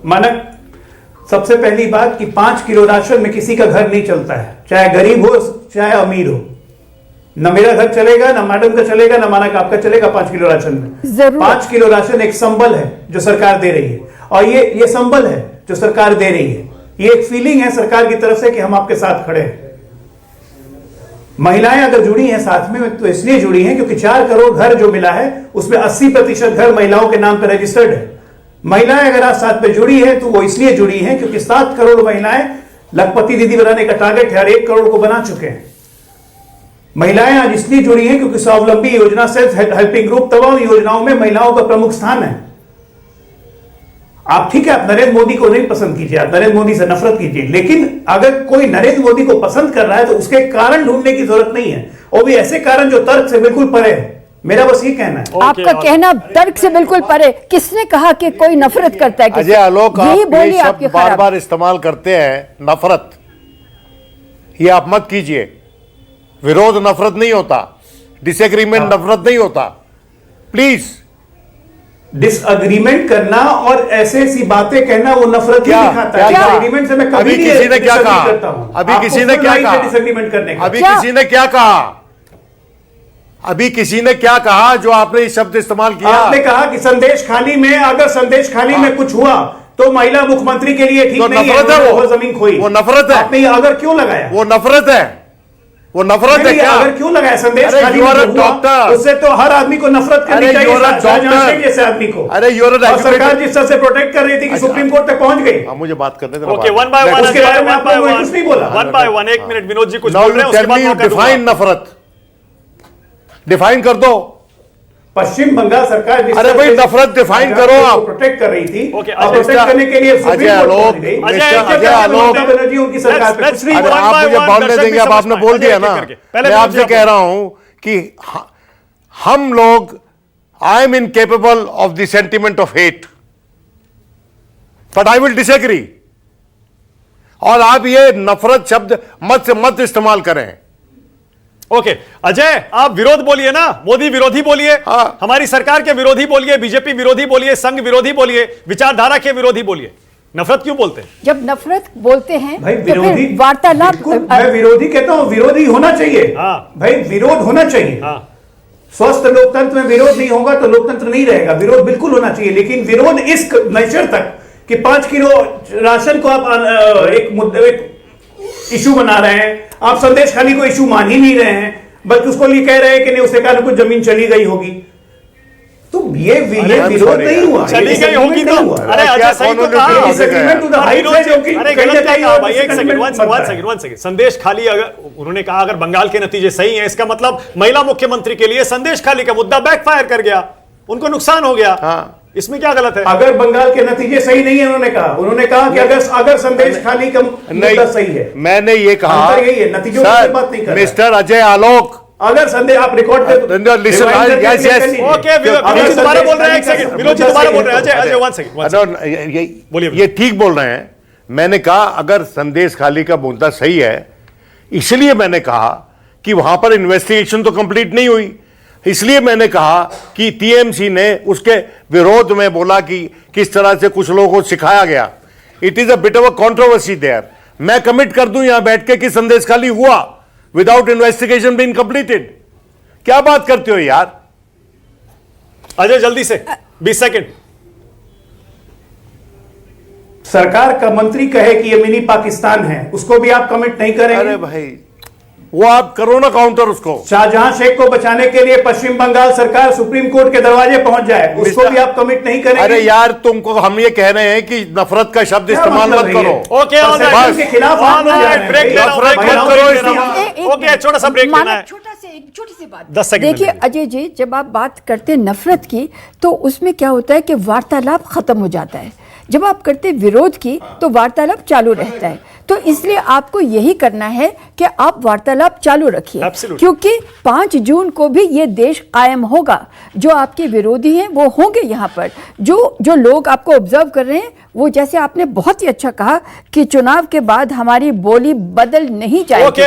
मानक, सबसे पहली बात कि 5 किलो राशन में किसी का घर नहीं चलता है, चाहे गरीब हो चाहे अमीर हो। न मेरा घर चलेगा, न मैडम का चलेगा, न मानक आपका चलेगा 5 किलो राशन में। 5 किलो राशन एक संबल है जो सरकार दे रही है, और ये संबल है जो सरकार दे रही है, ये एक फीलिंग है सरकार की तरफ से कि हम आपके साथ खड़े हैं। महिलाएं अगर जुड़ी हैं साथ में, तो इसलिए जुड़ी हैं क्योंकि 4 करोड़ घर जो मिला है उसमें 80% घर महिलाओं के नाम पर रजिस्टर्ड है। महिलाएं अगर आज साथ में जुड़ी हैं तो वो इसलिए जुड़ी हैं क्योंकि 7 करोड़ महिलाएं लखपति दीदी बनाने का टारगेट है और 1 करोड़ को बना चुके हैं। महिलाएं आज इसलिए जुड़ी हैं क्योंकि स्वावलंबी योजना, सेल्फ हेल्पिंग ग्रुप, तमाम योजनाओं में महिलाओं का प्रमुख स्थान है। आप ठीक है, आप नरेंद्र मोदी को नहीं पसंद कीजिए, आप नरेंद्र मोदी से नफरत कीजिए, लेकिन अगर कोई नरेंद्र मोदी को पसंद कर रहा है तो उसके कारण ढूंढने की जरूरत नहीं है, और भी ऐसे कारण जो तर्क से बिल्कुल परे है। मेरा बस ये कहना है। आपका कहना तर्क से बिल्कुल परे। किसने कहा कि कोई नफरत करता है? अजय आलोक, आप ये शब्द बार बार इस्तेमाल करते हैं, नफरत, ये आप मत कीजिए। विरोध नफरत नहीं होता, डिसएग्रीमेंट नफरत नहीं होता, प्लीज। डिसएग्रीमेंट करना और ऐसे ऐसी बातें कहना वो नफरत ही दिखाता है। डिसएग्रीमेंट से मैं कभी अभी किसी ने क्या कहा? अभी किसी ने क्या कहा? डिसएग्रीमेंट करने का अभी किसी ने क्या कहा? अभी किसी ने क्या कहा जो आपने ये शब्द इस्तेमाल किया? आपने कहा कि संदेश खाली में, अगर संदेश खाली में कुछ हुआ तो महिला मुख्यमंत्री के लिए ठीक तो नहीं नफरत है वो जमीन खोई। वो नफरत है। आपने ये अगर क्यों लगाया? वो नफरत है। वो नफरत है क्या? अगर क्यों लगाया? संदेश खाली में हुआ, डॉक्टर, उससे तो हर आदमी को नफरत करनी चाहिए, शाहजहां शेख जैसे आदमी को। अरे और सरकार जिस तरह से प्रोटेक्ट कर रही थी कि सुप्रीम कोर्ट तक पहुंच गई। मुझे बात करने देना। ओके, वन बाय वन, उसके बारे में आपने कुछ नहीं बोला। वन बाय वन, एक मिनट, विनोद जी कुछ बोल रहे हैं, उसके बाद मौका दूंगा। डिफाइन नफरत, डिफाइन कर दो। पश्चिम बंगाल सरकार जिस अरे तरह भाई से नफरत डिफाइन करो आप। प्रोटेक्ट कर रही थी, ओके, अब प्रोटेक्ट करने के लिए सुप्रीम अजय कोर्ट आलोक, पहुंच गई। अजय आलोक, ममता बनर्जी उनकी सरकार पे कुछ नहीं अरे बोला। आप मुझे बोलने देंगे? अब आपने बोल दिया ना। मैं आपसे कह रहा हूं कि हम लोग, I am incapable of the sentiment of hate, but I will disagree. और आप ये नफरत शब्द मत इस्तेमाल करें। ओके, अजय आप विरोध बोलिए ना, मोदी विरोधी बोलिए, हमारी सरकार के विरोधी बोलिए, बीजेपी विरोधी बोलिए, संघ विरोधी बोलिए, विचारधारा के विरोधी बोलिए। नफरत क्यों बोलते हैं? जब नफरत बोलते हैं भाई तो विरोधी फिर वार्तालाप। मैं विरोधी कहता हूं, विरोधी होना चाहिए। भाई विरोध होना चाहिए। स्वस्थ लोकतंत्र में विरोध नहीं होगा तो लोकतंत्र नहीं रहेगा। विरोध बिल्कुल होना चाहिए, लेकिन विरोध इस मेजर तक कि 5 किलो राशन को आप एक मुद्दे, एक इशू बना रहे हैं। आप संदेश खाली को इशू मान ही नहीं रहे हैं, बल्कि उसको लिए कह रहे हैं कि नहीं, उसके कारण कुछ जमीन चली गई होगी। तो ये विरोध नहीं हुआ, चली गई होगी तो अरे अजय सही तो कहा। अरे गलत क्या कहा भाई? एक सेकंड, वन सेकंड। संदेश खाली, अगर उन्होंने कहा अगर बंगाल के नतीजे सही हैं, इसका मतलब महिला मुख्यमंत्री के लिए संदेश खाली का मुद्दा बैकफायर कर गया, उनको नुकसान हो गया। इसमें क्या गलत है? अगर बंगाल के नतीजे सही नहीं है, उन्होंने कहा कि अगर संदेश खाली का मुद्दा सही है। मैंने ये कहा, यही है, नतीजों की बात नहीं कर रहा। मिस्टर अजय आलोक, अगर संदेश आप रिकॉर्ड पे ओके, विनोद जी दोबारा बोल रहे हैं, एक सेकंड, विनोद जी दोबारा बोल रहे हैं। अजय वन सेकंड बोलिए। ये ठीक बोल रहे हैं। मैंने कहा अगर संदेश खाली का मुद्दा सही है, इसलिए मैंने कहा कि वहां पर इन्वेस्टिगेशन तो कंप्लीट नहीं हुई, इसलिए मैंने कहा कि टीएमसी ने उसके विरोध में बोला कि किस तरह से कुछ लोगों को सिखाया गया। It is a bit of a controversy there. मैं कमिट कर दूं यहां बैठ के कि संदेश खाली हुआ विदाउट इन्वेस्टिगेशन बीइंग कंप्लीटेड। क्या बात करते हो यार? अजय जल्दी से 20 सेकंड। सरकार का मंत्री कहे कि ये मिनी पाकिस्तान है, उसको भी आप कमिट नहीं करेंगे? अरे भाई, वो आप करो ना काउंटर उसको। शाहजहां शेख को बचाने के लिए पश्चिम बंगाल सरकार सुप्रीम कोर्ट के दरवाजे पहुंच जाए, उसको भी आप कमिट नहीं करेंगे? अरे यार, तुमको हम ये कह रहे हैं कि नफरत का शब्द इस्तेमाल मत करो। ओके, के खिलाफ ब्रेक करो। ओके, छोटा सा ब्रेक लेना है। छोटी सी बात 10 सेकंड। देखिए अजय जी, जब आप बात करते हैं नफरत की, तो उसमें क्या होता है कि वार्तालाप खत्म हो जाता है। जब आप करते विरोध की तो वार्तालाप चालू रहता है। तो इसलिए आपको यही करना है कि आप वार्तालाप चालू रखिए, क्योंकि 5 जून को भी ये देश कायम होगा। जो आपके विरोधी हैं वो होंगे यहाँ पर, जो लोग आपको ऑब्जर्व कर रहे हैं वो, जैसे आपने बहुत ही अच्छा कहा कि चुनाव के बाद हमारी बोली बदल नहीं जाएगी।